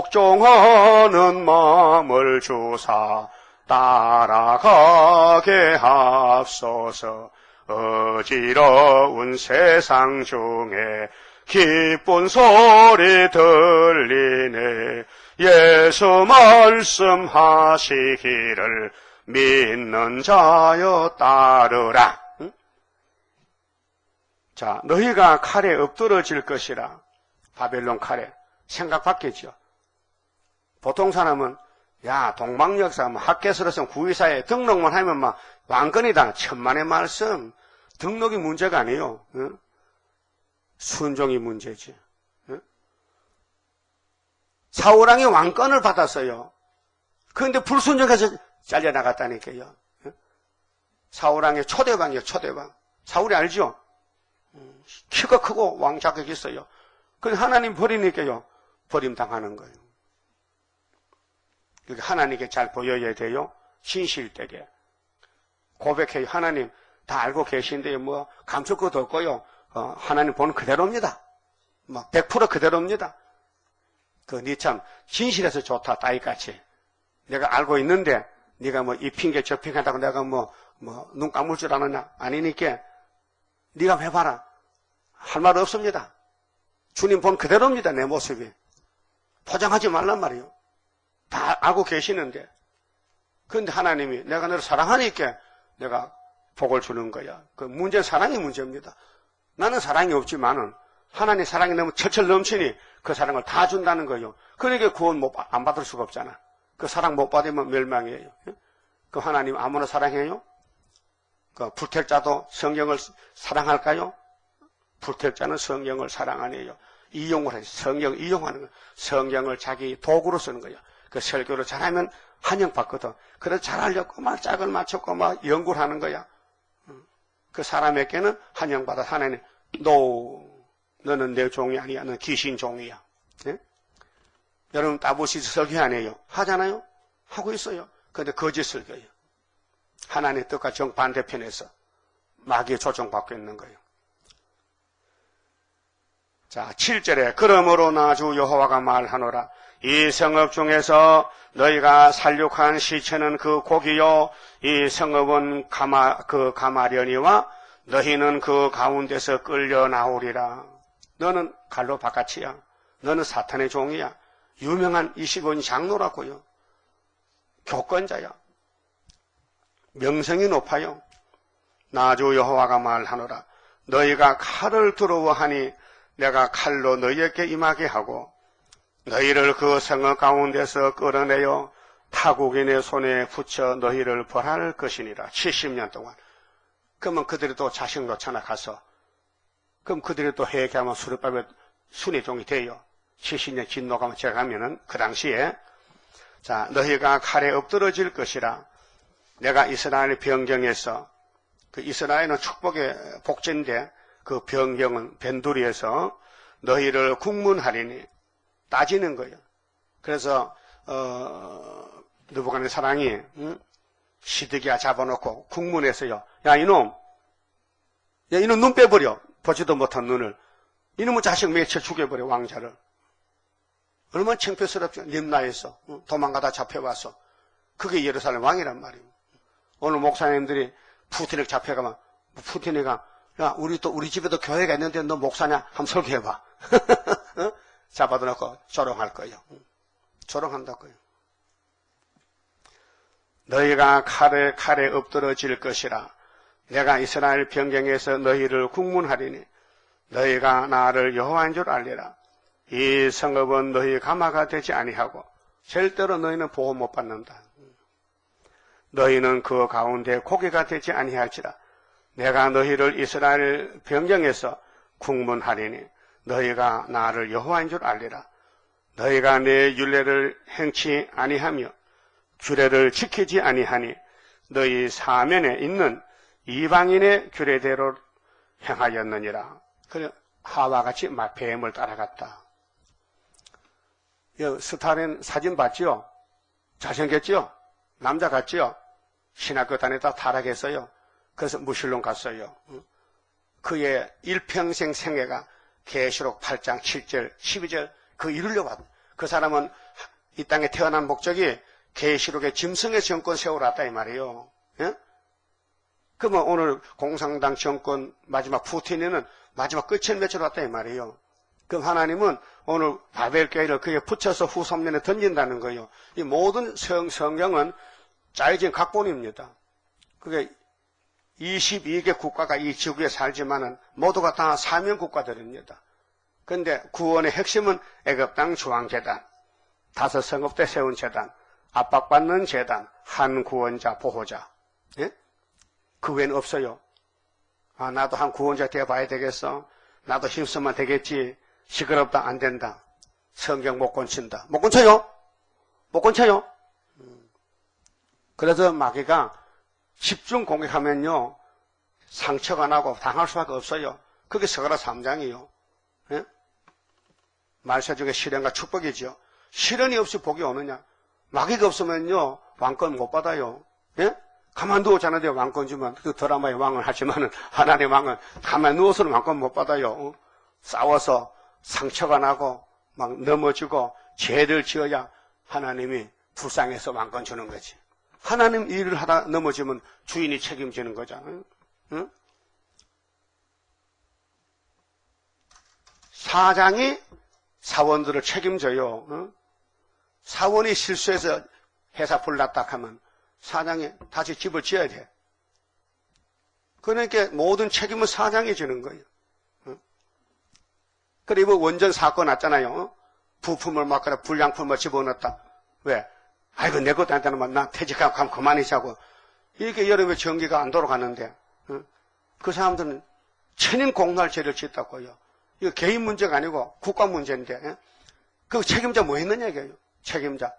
복종하는 마음을 주사 따라가게 하옵소서. 어지러운 세상 중에 기쁜 소리 들리네. 예수 말씀하시기를 믿는 자여 따르라. 응? 자, 너희가 칼에 엎드러질 것이라. 바벨론 칼에. 생각 바뀌죠. 보통 사람은 야 동방역사 뭐 학계서로서 구의사에 등록만 하면 막 왕권이다. 천만의 말씀. 등록이 문제가 아니에요. 응? 순종이 문제지. 응? 사울왕이 왕권을 받았어요. 그런데 불순종해서 잘려나갔다니까요. 응? 사울왕의 초대왕이에요. 초대왕. 사울이 알죠? 키가 크고 왕 자격이 있어요. 그런데 하나님 버리니까요. 버림당하는 거예요. 하나님께 잘 보여야 돼요. 진실되게. 고백해요. 하나님 다 알고 계신데 뭐 감출 것도 없고요. 하나님 보는 그대로입니다. 뭐 100% 그대로입니다. 니 참 진실해서 좋다. 따위같이. 내가 알고 있는데 네가 뭐 이 핑계 저 핑계 한다고 내가 눈 감을 줄 아느냐? 아니니까 네가 해봐라. 할 말 없습니다. 주님 본 그대로입니다. 내 모습이. 포장하지 말란 말이에요. 다 알고 계시는데. 그런데 하나님이 내가 너를 사랑하니까 내가 복을 주는 거야. 그 문제는 사랑이 문제입니다. 나는 사랑이 없지만은 하나님 사랑이 너무 철철 넘치니 그 사랑을 다 준다는 거예요. 그러니까 구원 안 받을 수가 없잖아. 그 사랑 못 받으면 멸망이에요. 그 하나님 아무나 사랑해요? 그 불택자도 성경을 사랑할까요? 불택자는 성경을 사랑 안 해요. 이용을 해요. 성경 이용하는 거예요. 성경을 자기 도구로 쓰는 거예요. 그 설교를 잘하면 환영받거든. 그래서 잘하려고 막 짝을 맞췄고 막 연구를 하는 거야. 그 사람에게는 환영받아. 하나님, 너는 내 종이 아니야. 너는 귀신 종이야. 네? 여러분 따보시 설교 안 해요? 하잖아요? 하고 있어요. 그런데 거짓 설교예요. 하나님의 뜻과 정반대편에서 마귀에 조종받고 있는 거예요. 자, 7절에 그러므로 나 주 여호와가 말하노라. 이 성읍 중에서 너희가 살육한 시체는 그 고기요, 이 성읍은 가마려니와 너희는 그 가운데서 끌려 나오리라. 너는 갈로 바깥이야. 너는 사탄의 종이야. 유명한 25인 장로라고요. 교권자야. 명성이 높아요. 나 주 여호와가 말하노라. 너희가 칼을 두려워하니 내가 칼로 너희에게 임하게 하고 너희를 그 성읍 가운데서 끌어내어 타국인의 손에 붙여 너희를 벌할 것이니라. 70년 동안. 그러면 그들이 또 자식 놓잖아 가서. 그럼 그들이 또 회개하면 수르밥에 순의 종이 돼요. 70년 진노가 제가면은 그 당시에 자 너희가 칼에 엎드러질 것이라. 내가 이스라엘 변경에서 그 이스라엘은 축복의 복제인데 그 변경은 변두리에서 너희를 국문하리니 따지는 거예요. 그래서 느부갓네살 사랑이 시드기야 잡아놓고 국문에서요. 야 이놈 눈 빼버려. 보지도 못한 눈을. 이놈의 자식 매쳐 죽여버려 왕자를. 얼마나 창피스럽죠. 림나에서 도망가다 잡혀와서. 그게 예루살렘 왕이란 말이에요. 오늘 목사님들이 푸틴에게 잡혀가면 푸틴이가 야 우리 집에도 교회가 있는데 너 목사냐? 한번 설교해봐. 잡아도 놓고 조롱할 거예요. 조롱한다고요. 너희가 칼에 엎드러질 것이라. 내가 이스라엘 변경에서 너희를 국문하리니 너희가 나를 여호와인 줄 알리라. 이 성읍은 너희 가마가 되지 아니하고 절대로 너희는 보호 못 받는다. 너희는 그 가운데 고기가 되지 아니할지라. 내가 너희를 이스라엘 변경에서 국문하리니 너희가 나를 여호와인 줄 알리라. 너희가 내 율례를 행치 아니하며 규례를 지키지 아니하니 너희 사면에 있는 이방인의 규례대로 행하였느니라. 그래 하와 같이 막 뱀을 따라갔다. 스탈린 사진 봤죠? 잘생겼죠? 남자 같죠? 신학교 다니다 타락했어요. 그래서 무신론 갔어요. 그의 일평생 생애가 계시록 8장 7절 12절 그 이루려고 하고 그 사람은 이 땅에 태어난 목적이 계시록의 짐승의 정권 세우라다 이 말이에요. 예? 그러면 오늘 공산당 정권 마지막 푸틴이는 마지막 끝을 맺으러 왔다 이 말이에요. 그럼 하나님은 오늘 바벨교회를 그에 붙여서 후손면에 던진다는 거예요. 이 모든 성경은 짜여진 각본입니다. 그게 22개 국가가 이 지구에 살지만은 모두가 다 사명 국가들입니다. 그런데 구원의 핵심은 애굽 땅 중앙재단, 5 성읍 때 세운 재단, 압박받는 재단, 한 구원자 보호자. 예? 그 외에는 없어요. 아, 나도 한 구원자 되어봐야 되겠어. 나도 힘쓰면 되겠지. 시끄럽다 안 된다. 성경 못 건친다. 못 건쳐요? 못 건쳐요? 그래서 마귀가 집중 공격하면요 상처가 나고 당할 수밖에 없어요. 그게 스가랴 3장이요. 예? 말세 중에 시련과 축복이죠. 시련이 없이 복이 오느냐? 마귀가 없으면요 왕권 못 받아요. 예? 가만 누워자는데 왕권 주면 그 드라마의 왕을 하지만은 하나님의 왕은 가만 누워서는 왕권 못 받아요. 싸워서 상처가 나고 막 넘어지고 죄를 지어야 하나님이 불쌍해서 왕권 주는 거지. 하나님 일을 하다 넘어지면 주인이 책임지는 거잖아요. 응? 사장이 사원들을 책임져요. 응? 사원이 실수해서 회사 불났다 하면 사장이 다시 집을 지어야 돼. 그러니까 모든 책임은 사장이 지는 거예요. 응? 그래, 이거 원전 사건 났잖아요. 부품을 막, 그래, 불량품을 집어넣었다. 왜? 아이고, 내 것도 안 되는 나 퇴직하고 가면 그만이자고. 이렇게 여름에 전기가 안 돌아가는데, 그 사람들은 천인 공날 죄를 짓다고요. 이거 개인 문제가 아니고 국가 문제인데, 그 책임자 뭐 했느냐, 이게요. 책임자.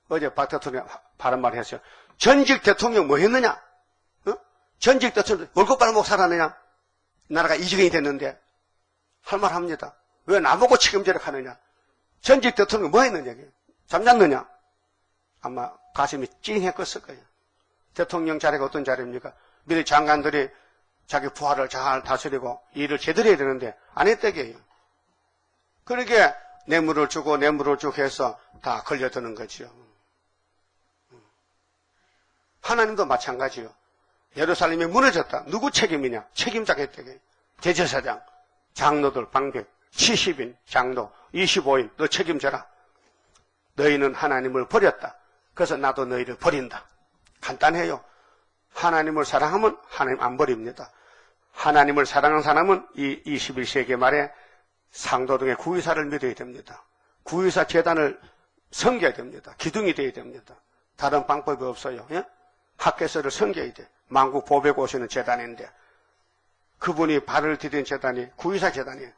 어제 박 대통령 바른 말 했어요. 전직 대통령 뭐 했느냐? 전직 대통령 월급 받아 먹고 살았느냐? 나라가 이주경이 됐는데. 할 말 합니다. 왜 나보고 책임자를 하느냐? 전직 대통령 뭐 했느냐? 잠잤느냐? 아마 가슴이 찡했을 거예요. 대통령 자리가 어떤 자리입니까? 미리 장관들이 자기 부하를 잘 다스리고 일을 제대로 해야 되는데 안 했다게요. 그러게 뇌물을 주고 해서 다 걸려드는 거지요. 하나님도 마찬가지요. 예루살렘이 무너졌다. 누구 책임이냐? 책임자가 했다게. 대제사장, 장로들 방백, 70인 장로, 25인 너 책임져라. 너희는 하나님을 버렸다. 그래서 나도 너희를 버린다. 간단해요. 하나님을 사랑하면 하나님 안 버립니다. 하나님을 사랑하는 사람은 이 21세기 말에 상도동의 구의사를 믿어야 됩니다. 구의사 재단을 섬겨야 됩니다. 기둥이 되어야 됩니다. 다른 방법이 없어요. 예? 학개서를 섬겨야 돼. 만국 보배고 오시는 재단인데 그분이 발을 디딘 재단이 구의사 재단이에요.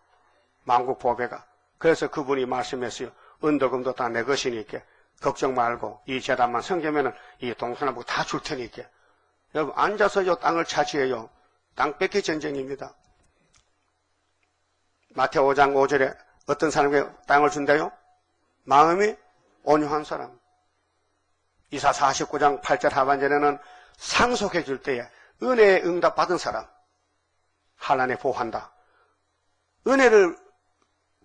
만국 보배가. 그래서 그분이 말씀했어요. 은도금도 다 내 것이니까 걱정 말고 이 재단만 섬기면은 이 동서남북 다 줄 테니까. 여러분 앉아서 이 땅을 차지해요. 땅 뺏기 전쟁입니다. 마태오 5장 5절에 어떤 사람에게 땅을 준대요? 마음이 온유한 사람. 이사 49장 8절 하반절에는 상속해 줄 때에 은혜의 응답 받은 사람. 한란에 보호한다. 은혜를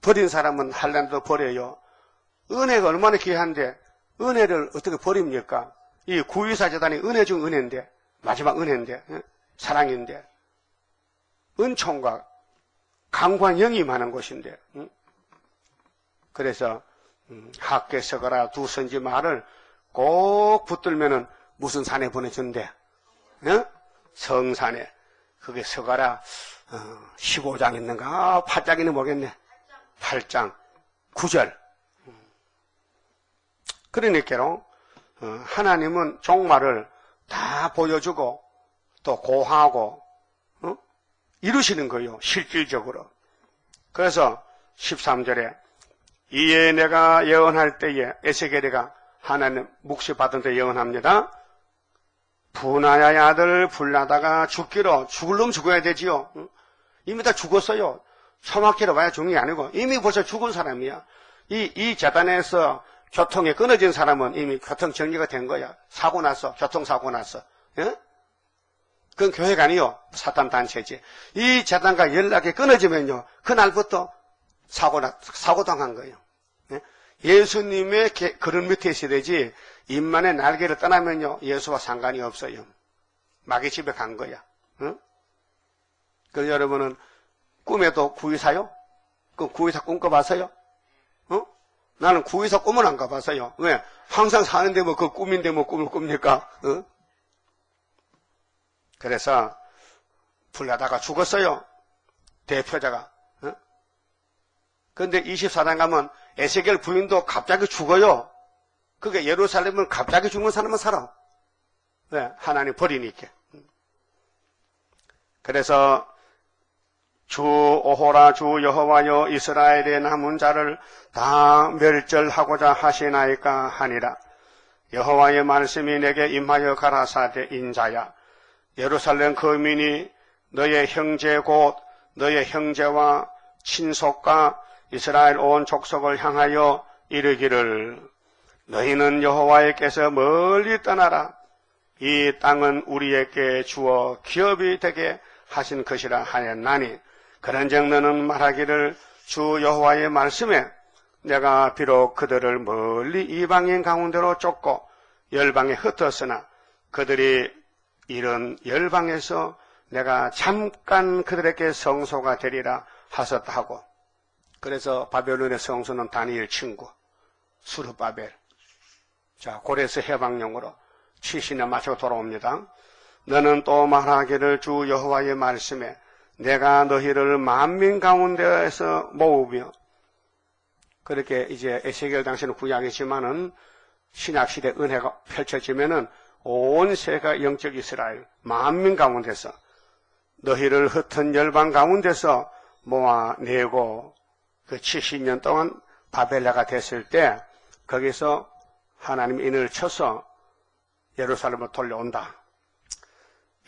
버린 사람은 한란도 버려요. 은혜가 얼마나 귀한데 은혜를 어떻게 버립니까? 이 구의사 재단이 은혜 중 은혜인데 마지막 은혜인데 사랑인데 은총과 강구한 영이 많은 곳인데 그래서 학계 서거라 두 선지 말을 꼭 붙들면은 무슨 산에 보내준대? 성산에. 그게 서가라 15장 있는가 8장이는 모르겠네. 8장 9절. 그러니까로 하나님은 종말을 다 보여주고 또 고하고 이루시는 거예요. 실질적으로. 그래서 13절에 이에 내가 예언할 때에 에스겔이가 하나님 묵시 받은 데 예언합니다. 분하야의 아들 불나다가 죽기로 죽을 놈 죽어야 되지요. 이미 다 죽었어요. 소막히러 와야 죽는 게 아니고 이미 벌써 죽은 사람이야. 이 재단에서 교통에 끊어진 사람은 이미 교통 정리가 된 거야. 사고 났어. 교통사고 났어. 예? 그건 교회가 아니요. 사탄 단체지. 이 재단과 연락이 끊어지면요. 그날부터 사고 당한 거예요. 예? 예수님의 그런 밑에 있어야 되지 인만의 날개를 떠나면요. 예수와 상관이 없어요. 마귀 집에 간 거야. 응? 그래서 여러분은 꿈에도 구의사요? 그 구의사 꿈꿔봤어요? 나는 구의사 꿈을 안 가봤어요. 왜? 항상 사는데 뭐 그 꿈인데 뭐 꿈을 꿉니까? 그래서 불나다가 죽었어요. 대표자가. 그런데 24장 가면 에스겔 부인도 갑자기 죽어요. 그게 예루살렘은 갑자기 죽는 사람은 살아. 왜? 하나님 버리니까. 그래서 주 오호라 주 여호와여 이스라엘의 남은 자를 다 멸절하고자 하시나이까 하니라. 여호와의 말씀이 내게 임하여 가라사대 인자야. 예루살렘 거민이 너의 형제 곧 너의 형제와 친속과 이스라엘 온 족속을 향하여 이르기를 너희는 여호와께서 멀리 떠나라. 이 땅은 우리에게 주어 기업이 되게 하신 것이라 하였나니 그런즉 너는 말하기를 주 여호와의 말씀에 내가 비록 그들을 멀리 이방인 가운데로 쫓고 열방에 흩었으나 그들이 이런 열방에서 내가 잠깐 그들에게 성소가 되리라 하셨다 하고 그래서 바벨론의 성소는 다니엘 친구 수르바벨 자 고레스 해방용으로 70년 마치고 돌아옵니다. 너는 또 말하기를 주 여호와의 말씀에 내가 너희를 만민 가운데에서 모으며, 그렇게 이제 에스겔 당시는 구약이지만은 신약시대 은혜가 펼쳐지면은 온 세가 영적 이스라엘 만민 가운데서 너희를 흩은 열방 가운데서 모아내고 그 70년 동안 바벨라가 됐을 때 거기서 하나님 인을 쳐서 예루살렘을 돌려온다.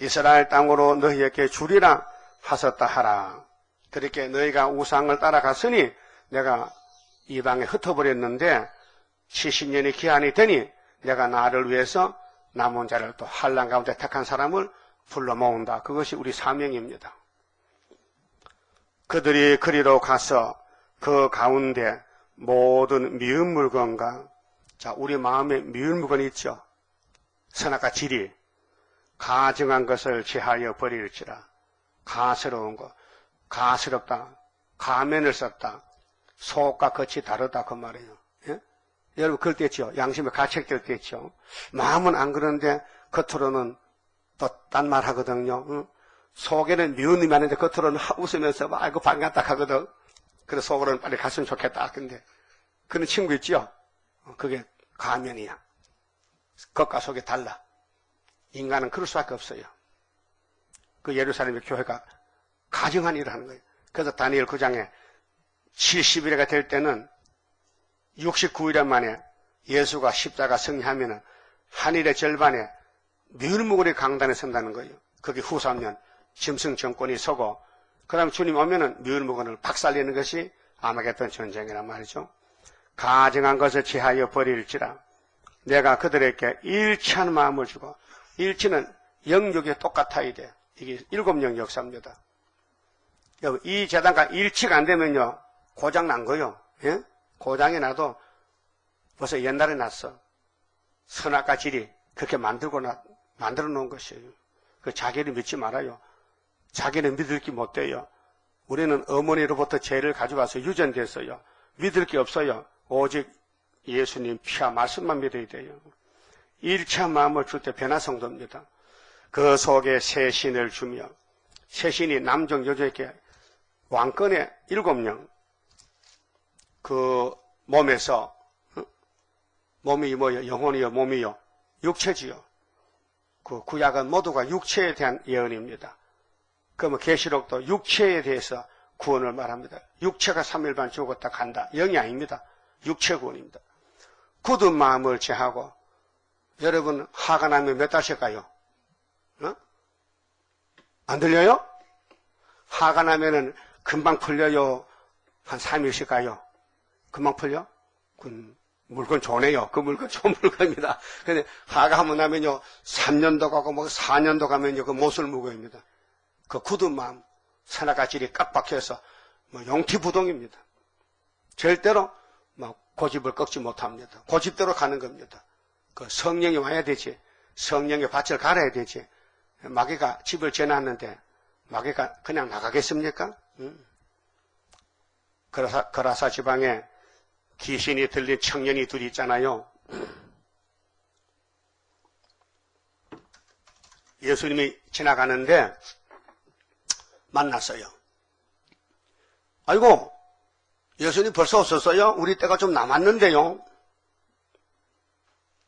이스라엘 땅으로 너희에게 주리라 하셨다 하라. 그렇게 너희가 우상을 따라갔으니 내가 이방에 흩어버렸는데 70년이 기한이 되니 내가 나를 위해서 남은 자를 또 환난 가운데 택한 사람을 불러 모은다. 그것이 우리 사명입니다. 그들이 그리로 가서 그 가운데 모든 미운 물건과, 자, 우리 마음에 미운 물건이 있죠. 선악과 지리, 가증한 것을 제하여 버릴지라. 가스러운 것, 가스럽다, 가면을 썼다, 속과 겉이 다르다 그 말이에요. 예? 여러분 그럴 때 있죠. 양심에 가책될 때 있죠. 마음은 안 그런데 겉으로는 또 딴 말 하거든요. 응? 속에는 미운 놈이 하는데 겉으로는 웃으면서 막 아이고 반갑다 하거든. 그래서 속으로는 빨리 갔으면 좋겠다. 근데 그런 친구 있죠. 그게 가면이야. 겉과 속이 달라. 인간은 그럴 수밖에 없어요. 그 예루살렘의 교회가 가증한 일을 하는 거예요. 그래서 다니엘 9장에 70일가 될 때는 69일 만에 예수가 십자가 승리하면은 한일의 절반에 멸무골의 강단에 선다는 거예요. 그게 후 3년 짐승 정권이 서고, 그 다음에 주님 오면은 멸무골을 박살내는 것이 아마겟돈 전쟁이란 말이죠. 가증한 것을 제하여 버릴지라. 내가 그들에게 일치한 마음을 주고, 일치는 영역이 똑같아야 돼. 이게 7영 역사입니다. 이 재단과 일치가 안 되면요, 고장 난 거요. 예? 고장이 나도 벌써 옛날에 났어. 선악과 지리 그렇게 만들어 놓은 것이에요. 그 자기를 믿지 말아요. 자기는 믿을 게 못 돼요. 우리는 어머니로부터 죄를 가져와서 유전됐어요. 믿을 게 없어요. 오직 예수님 피와 말씀만 믿어야 돼요. 일치한 마음을 줄 때 변화 성도입니다. 그 속에 새 신을 주며, 새 신이 남종 여자에게 왕권의 7령, 그 몸에서, 몸이 뭐요? 영혼이요? 몸이요? 육체지요. 그 구약은 모두가 육체에 대한 예언입니다. 그러면 계시록도 육체에 대해서 구원을 말합니다. 육체가 3일반 죽었다 간다. 영이 아닙니다. 육체 구원입니다. 굳은 마음을 제하고, 여러분 화가 나면 몇 달씩 가요? 안 들려요? 화가 나면은 금방 풀려요? 한 3일씩 가요? 금방 풀려? 그 물건 좋네요. 그 물건 좋은 물건입니다. 근데 화가 한번 나면요, 3년도 가고 뭐 4년도 가면요, 그 못을 무거입니다. 그 굳은 마음, 선악과 질이 꽉 박혀서 뭐 용티부동입니다. 절대로 막 고집을 꺾지 못합니다. 고집대로 가는 겁니다. 그 성령이 와야 되지. 성령의 밭을 갈아야 되지. 마귀가 집을 지어놨는데 마귀가 그냥 나가겠습니까? 거라사 지방에 귀신이 들린 청년이 둘이 있잖아요. 예수님이 지나가는데 만났어요. 아이고, 예수님 벌써 오셨어요? 우리 때가 좀 남았는데요.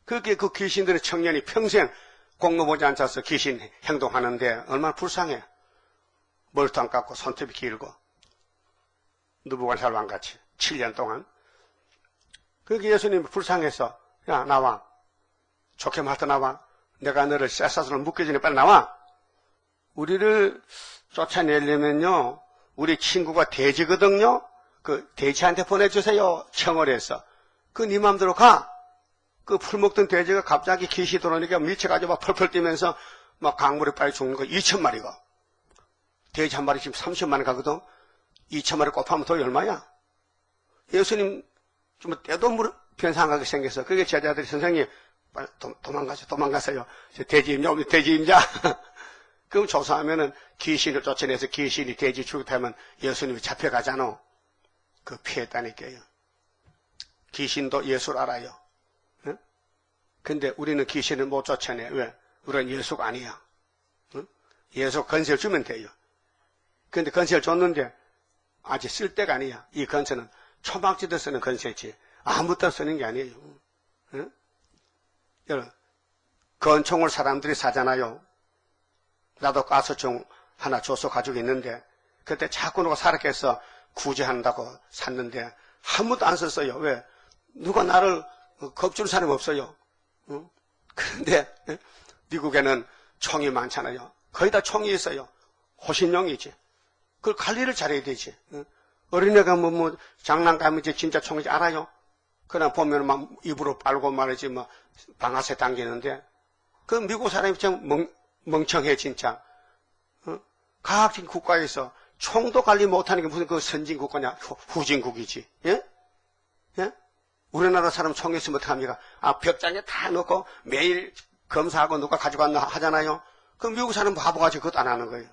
그렇게 그 귀신들의 청년이 평생 공로 보지 않자서 귀신 행동하는데 얼마나 불쌍해. 머리도 안 깎고 손톱이 길고 누부갓 왕같이 7년 동안. 그렇게 예수님이 불쌍해서 야 나와. 좋게 말도 나와. 내가 너를 쇠사슬로 묶기 전에 빨리 나와. 우리를 쫓아내려면요, 우리 친구가 돼지거든요. 그 돼지한테 보내주세요. 청월해서. 그 네 맘대로 가. 그 풀 먹던 돼지가 갑자기 귀시 들어오니까 미쳐가지고 막 펄펄 뛰면서 막 강물에 빠져 죽는 거 2,000마리가. 돼지 한 마리 지금 30만 원 가거든. 2,000마리 곱하면 더 얼마야? 예수님 좀 때도 변상하게 생겨서 그게 제자들이 선생님 빨리 도망가세요. 돼지 임자, 돼지 임자. 그럼 조사하면은 귀신을 쫓아내서 귀신이 돼지 죽였다면 예수님이 잡혀가잖아. 그 피했다니까요. 귀신도 예수를 알아요. 응? 근데 우리는 귀신을 못 쫓아내. 왜? 우리는 예수가 아니야. 응? 예수 건설 주면 돼요. 그런데 건세를 줬는데 아직 쓸 때가 아니야. 이 건세는 초막지도 쓰는 건세지 아무 때나 쓰는 게 아니에요. 응? 여러분, 건총을 사람들이 사잖아요. 나도 가스총 하나 줘서 가지고 있는데 그때 자꾸 누가 사락해서 구제한다고 샀는데 아무도 안 썼어요. 왜? 누가 나를 겁주는 사람이 없어요. 응? 그런데 미국에는 총이 많잖아요. 거의 다 총이 있어요. 호신용이지. 그걸 관리를 잘해야 되지. 어린애가 뭐 장난감이 진짜 총인지 알아요? 그냥 보면 막 입으로 빨고 말이지 뭐 방아쇠 당기는데 그 미국 사람이 참 멍청해 진짜. 과학적인 국가에서 총도 관리 못하는 게 무슨 그 선진국가냐? 후진국이지. 예? 예? 우리나라 사람 총 있으면 어떡합니까? 벽장에 다 넣고 매일 검사하고 누가 가져갔나 하잖아요. 그럼 미국 사람 바보같이 그것도 안 하는 거예요.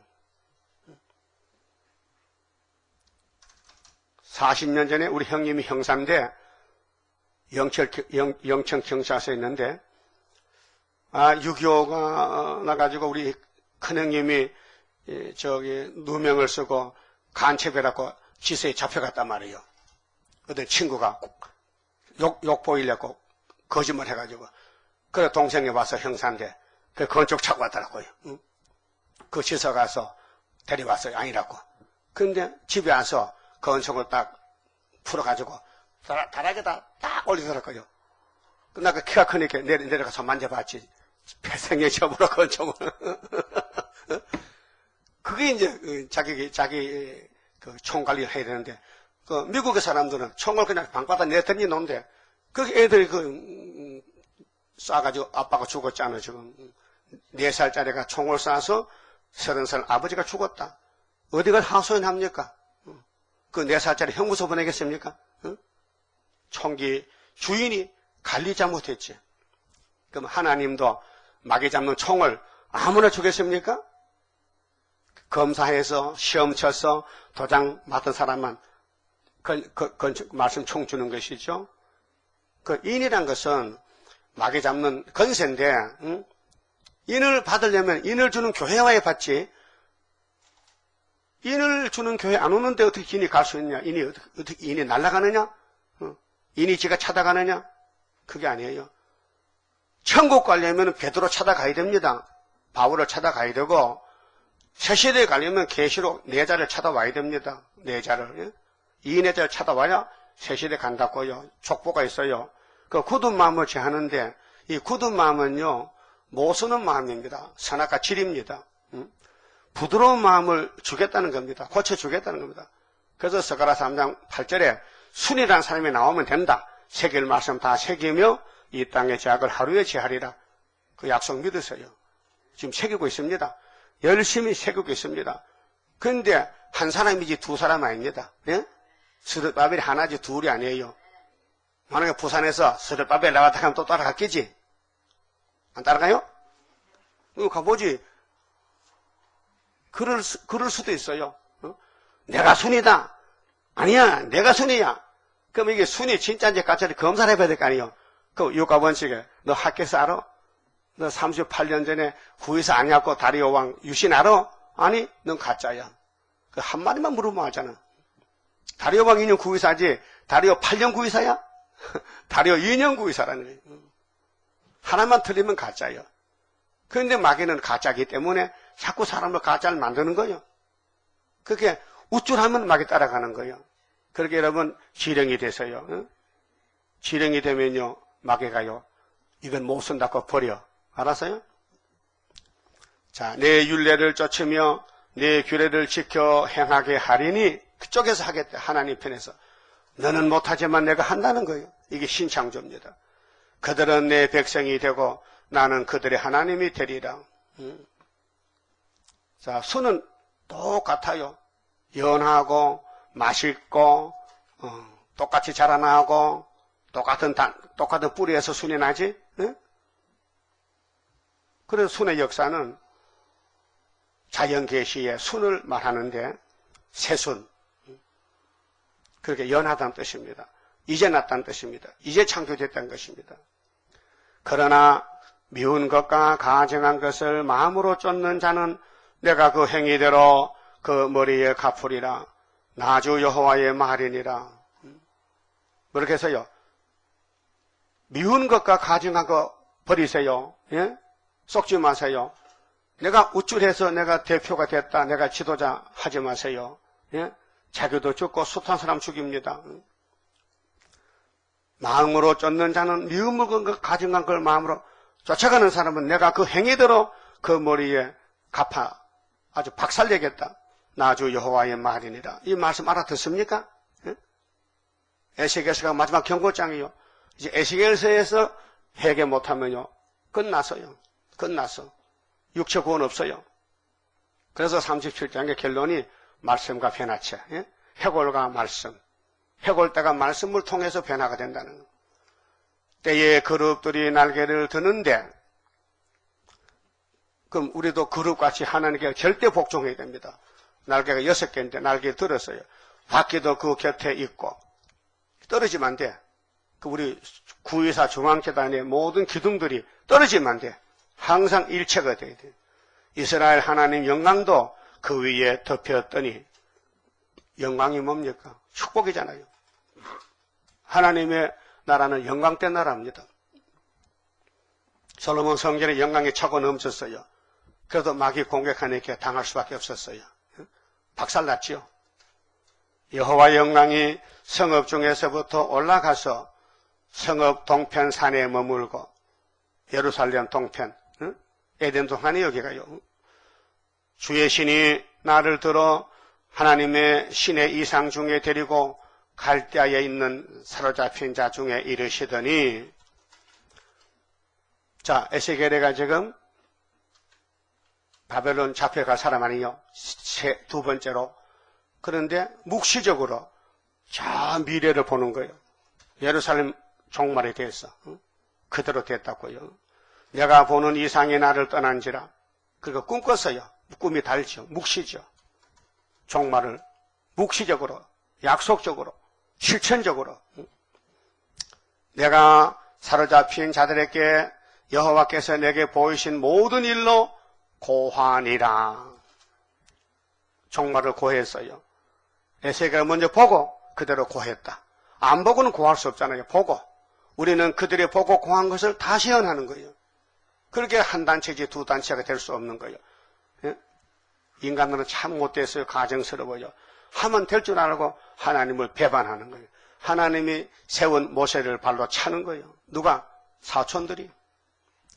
40년 전에 우리 형님이 형사인데 영천 경찰서에 있는데 6.25가 나가지고 우리 큰형님이 누명을 쓰고 간첩이라고 지서에 잡혀갔단 말이에요. 어떤 친구가 욕 보이려고 거짓말 해가지고 그래 동생이 와서 형사인데 그 건축 차고 왔더라고요. 응? 그 지서 가서 데려왔어요. 아니라고. 근데 집에 와서 건축을 딱 풀어가지고 다락에다 딱 올리더라고요. 나 그 키가 크니까 내려가서 만져봤지. 배생에 접으러 건축을. 그게 이제 자기 그 총 관리를 해야 되는데 그 미국의 사람들은 총을 그냥 방바닥 내던지 놓는데 그 애들이 쏴가지고 아빠가 죽었잖아 지금. 4살짜리가 총을 쏴서 30살 아버지가 죽었다. 어디가 하소연합니까? 그 4살짜리 형무소 보내겠습니까? 총기 주인이 관리 잘못했지. 그럼 하나님도 마귀 잡는 총을 아무나 주겠습니까? 검사해서 시험 쳐서 도장 맡은 사람만 말씀 총 주는 것이죠. 그 인이란 것은 마귀 잡는 건세인데 인을 받으려면 인을 주는 교회와에 받지 인을 주는 교회 안 오는데 어떻게 인이 갈 수 있냐? 어떻게 인이 날아가느냐? 인이 지가 찾아가느냐? 그게 아니에요. 천국 가려면 베드로 찾아가야 됩니다. 바울을 찾아가야 되고 새시대에 가려면 계시록 내자를 찾아와야 됩니다. 내자를. 이 내자를 찾아와야 새시대 간다고요. 족보가 있어요. 그 굳은 마음을 제하는데 이 굳은 마음은요. 못 쓰는 마음입니다. 선악과 질입니다. 부드러운 마음을 주겠다는 겁니다. 고쳐주겠다는 겁니다. 그래서 스가랴서 3장 8절에 순이라는 사람이 나오면 된다. 새길 말씀 다 새기며 이 땅의 죄악을 하루에 제하리라. 그 약속 믿으세요. 지금 새기고 있습니다. 열심히 새기고 있습니다. 그런데 한 사람이지 두 사람 아닙니다. 예? 스룹바벨이 하나지 둘이 아니에요. 만약에 부산에서 스룹바벨 나갔다 하면 또 따라갔겠지? 안 따라가요? 가보지. 그럴 수도 있어요. 내가 순이다. 아니야, 내가 순이야. 그럼 이게 순이 진짜인지 가짜인지 검사를 해봐야 될 거 아니에요. 그 유가번식에 너 학교에서 알아? 너 38년 전에 구이사 아니었고 다리오 왕 유신 알아? 아니, 넌 가짜야. 그 한마디만 물으면 알잖아. 다리오 왕 2년 구이사지 다리오 8년 구이사야? 다리오 2년 구이사라는 거예요. 하나만 틀리면 가짜예요. 그런데 마귀는 가짜이기 때문에 자꾸 사람을 가짜를 만드는 거예요. 그게 우쭐하면 마귀 따라가는 거예요. 그렇게 여러분 지령이 돼서요. 지령이 되면요. 마귀가요. 이건 못 쓴다고 버려. 알았어요? 자, 내 율례를 쫓으며 내 규례를 지켜 행하게 하리니 그쪽에서 하겠다. 하나님 편에서. 너는 못하지만 내가 한다는 거예요. 이게 신창조입니다. 그들은 내 백성이 되고 나는 그들의 하나님이 되리라. 자, 순은 똑같아요. 연하고 맛있고 똑같이 자라나고 똑같은 뿌리에서 순이 나지. 응? 그래서 순의 역사는 자연계시의 순을 말하는데 새순. 그렇게 연하다는 뜻입니다. 이제 났다는 뜻입니다. 이제 창조됐다는 것입니다. 그러나 미운 것과 가증한 것을 마음으로 쫓는 자는 내가 그 행위대로 그 머리에 갚으리라. 나주 여호와의 말이니라. 그렇게 해서요. 미운 것과 가증한 거 버리세요. 예? 속지 마세요. 내가 우쭐해서 내가 대표가 됐다, 내가 지도자 하지 마세요. 예? 자기도 죽고 숱한 사람 죽입니다. 마음으로 쫓는 자는 미움 먹은 것, 가증한 걸 마음으로 쫓아가는 사람은 내가 그 행위대로 그 머리에 갚아 아주 박살내겠다. 나주 여호와의 말이니라. 이 말씀 알아듣습니까? 예? 에스겔서가 마지막 경고장이요. 이제 에스겔서에서 회개 못하면요 끝났어요. 끝났어. 육체 구원 없어요. 그래서 37장의 결론이 말씀과 변화체, 예? 해골과 말씀, 해골대가 말씀을 통해서 변화가 된다는 거. 때에 그룹들이 날개를 드는데 그럼 우리도 그룹같이 하나님께 절대 복종해야 됩니다. 날개가 6개인데 날개를 들었어요. 바퀴도 그 곁에 있고 떨어지면 안 돼. 그 우리 구의사 중앙재단의 모든 기둥들이 떨어지면 안 돼. 항상 일체가 돼야 돼. 이스라엘 하나님 영광도 그 위에 덮였더니 영광이 뭡니까? 축복이잖아요. 하나님의 나라는 영광된 나라입니다. 솔로몬 성전의 영광이 차고 넘쳤어요. 그래도 마귀 공격하니까 당할 수밖에 없었어요. 박살났지요. 여호와 영광이 성읍 중에서부터 올라가서 성읍 동편 산에 머물고 예루살렘 동편 에덴 동산이 여기가요. 주의 신이 나를 들어 하나님의 신의 이상 중에 데리고 갈대아에 있는 사로잡힌 자 중에 이르시더니, 자, 에스겔에가 지금 바벨론 잡혀갈 사람 아니요? 두 번째로. 그런데 묵시적으로 저 미래를 보는 거예요. 예루살렘 종말에 대해서. 그대로 됐다고요. 내가 보는 이상이 나를 떠난지라. 그리고 꿈꿨어요. 꿈이 달죠. 묵시죠. 종말을 묵시적으로, 약속적으로, 실천적으로. 내가 사로잡힌 자들에게 여호와께서 내게 보이신 모든 일로 고하니라. 종말을 고했어요. 에스겔을 먼저 보고 그대로 고했다. 안 보고는 고할 수 없잖아요. 보고. 우리는 그들이 보고 고한 것을 다 시연하는 거예요. 그렇게 한 단체지 두 단체가 될 수 없는 거예요. 예? 인간들은 참 못됐어요. 가정스러워요. 하면 될 줄 알고 하나님을 배반하는 거예요. 하나님이 세운 모세를 발로 차는 거예요. 누가? 사촌들이.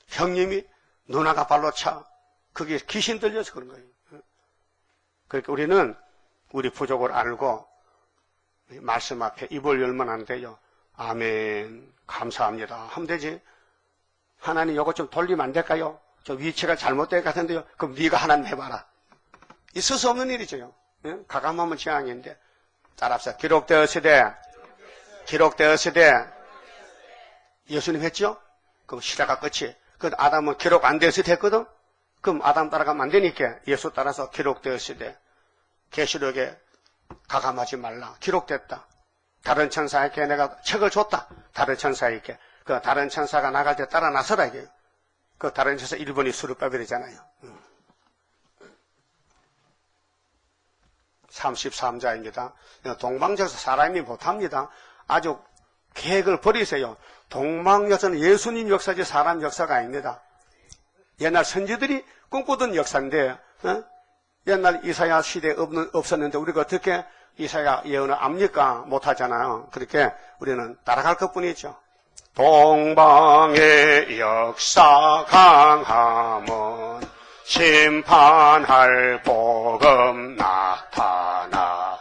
형님이 누나가 발로 차. 그게 귀신 들려서 그런 거예요. 그러니까 우리는 우리 부족을 알고 말씀 앞에 입을 열면 안 돼요. 아멘, 감사합니다 하면 되지. 하나님 이거 좀 돌리면 안 될까요? 저 위치가 잘못된 것 같은데요. 그럼 네가 하나님 해봐라. 있을 수 없는 일이죠. 예? 가감하면 재앙인데. 따라합시다. 기록되었으되 예수님 했죠? 그럼 시대가 끝이. 그 아담은 기록 안 되었을 때 했거든? 그럼 아담 따라가면 안 되니까 예수 따라서 기록되었으되 계시록에 가감하지 말라. 기록됐다. 다른 천사에게 내가 책을 줬다. 다른 천사에게. 그 다른 천사가 나갈 때 따라 나서라 이게요. 그 다른 천사 1번이 수르바벨이잖아요. 33자입니다. 동방여서 사람이 못합니다. 아주 계획을 버리세요. 동방여서는 예수님 역사지 사람 역사가 아닙니다. 옛날 선지들이 꿈꾸던 역사인데 옛날 이사야 시대에 없었는데 우리가 어떻게 이사야 예언을 압니까? 못하잖아요. 그렇게 우리는 따라갈 것뿐이죠. 동방의 역사 강함은 심판할 복음 나타나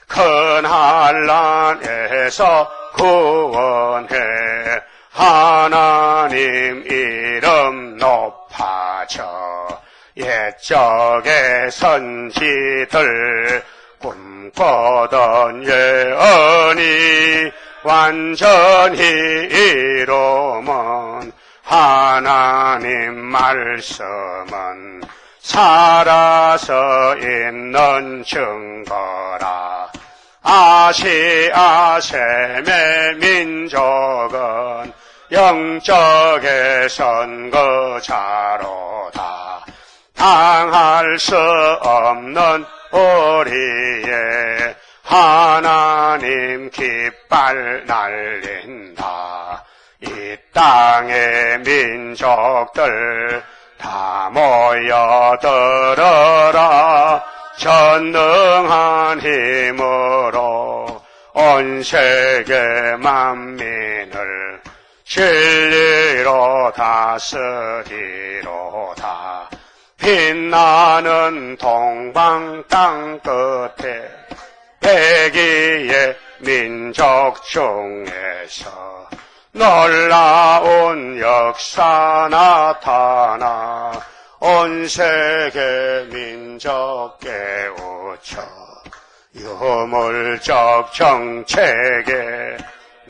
큰 환난에서 구원해 하나님 이름 높아져 옛적의 선지들 꿈꾸던 예언이 완전히 이루면 하나님 말씀은 살아서 있는 증거라. 아시아 셈의 민족은 영적의 선거자로다. 당할 수 없는 우리의 하나님 깃발 날린다. 이 땅의 민족들 다 모여들어라. 전능한 힘으로 온 세계 만민을 진리로 다스리로다. 빛나는 동방 땅 끝에 백이의 민족 중에서 놀라운 역사 나타나 온 세계 민족 깨우쳐 유물적 정책에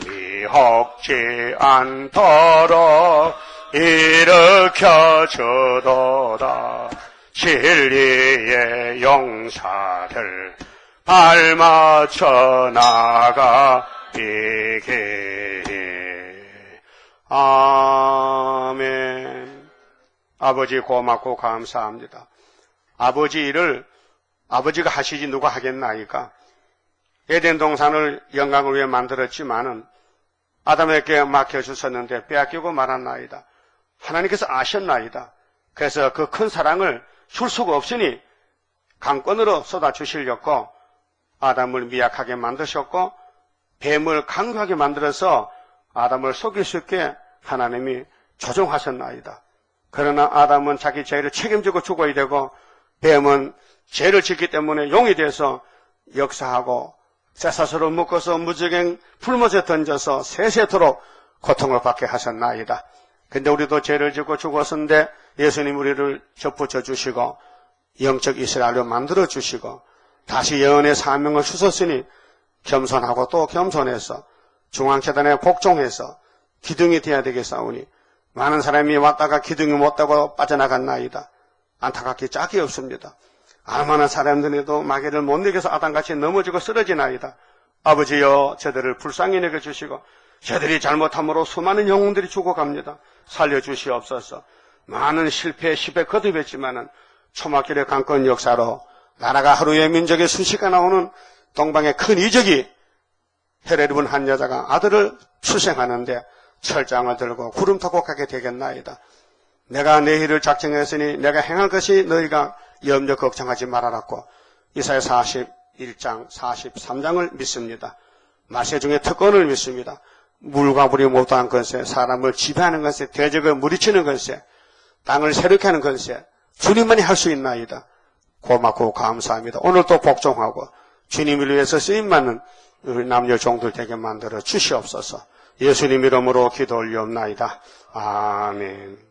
미혹지 않도록 일으켜 주도다. 진리의 용사들 발맞춰 나가이게. 아멘. 아버지 고맙고 감사합니다. 아버지 일을 아버지가 하시지 누가 하겠나이까. 에덴 동산을 영광을 위해 만들었지만은 아담에게 맡겨주셨는데 빼앗기고 말았나이다. 하나님께서 아셨나이다. 그래서 그 큰 사랑을 줄 수가 없으니 강권으로 쏟아주시려고 아담을 미약하게 만드셨고 뱀을 강하게 만들어서 아담을 속일 수 있게 하나님이 조종하셨나이다. 그러나 아담은 자기 죄를 책임지고 죽어야 되고 뱀은 죄를 짓기 때문에 용이 돼서 역사하고 쇠사슬로 묶어서 무지개 풀못에 던져서 세세토록 고통을 받게 하셨나이다. 근데 우리도 죄를 짓고 죽었는데 예수님 우리를 접붙여 주시고 영적 이스라엘로 만들어 주시고 다시 예언의 사명을 주셨으니 겸손하고 또 겸손해서 중앙재단에 복종해서 기둥이 되어야 되겠사오니 많은 사람이 왔다가 기둥이 못다고 빠져나갔나이다. 안타깝게 짝이 없습니다. 얼마나 사람들에도 마귀를 못 이겨서 아담같이 넘어지고 쓰러지나이다. 아버지여 저들을 불쌍히 여겨주시고 저들이 잘못함으로 수많은 영혼들이 죽어갑니다. 살려주시옵소서. 많은 실패 10에 거듭했지만은 초막길의 강권 역사로 나라가 하루에 민족의 수시가 나오는 동방의 큰 이적이 혈에 입은 한 여자가 아들을 출생하는데 철장을 들고 구름 타고 가게 되겠나이다. 내가 내일을 작정했으니 내가 행할 것이 너희가 염려 걱정하지 말아라고 이사야 41장 43장을 믿습니다. 말세 중에 특권을 믿습니다. 물과 물이 못한 것에 사람을 지배하는 것에 대적을 무리치는 것에 땅을 새롭게 하는 것에 주님만이 할 수 있나이다. 고맙고 감사합니다. 오늘도 복종하고 주님을 위해서 쓰임받는 우리 남녀 종들 되게 만들어 주시옵소서. 예수님 이름으로 기도 올리옵나이다. 아멘.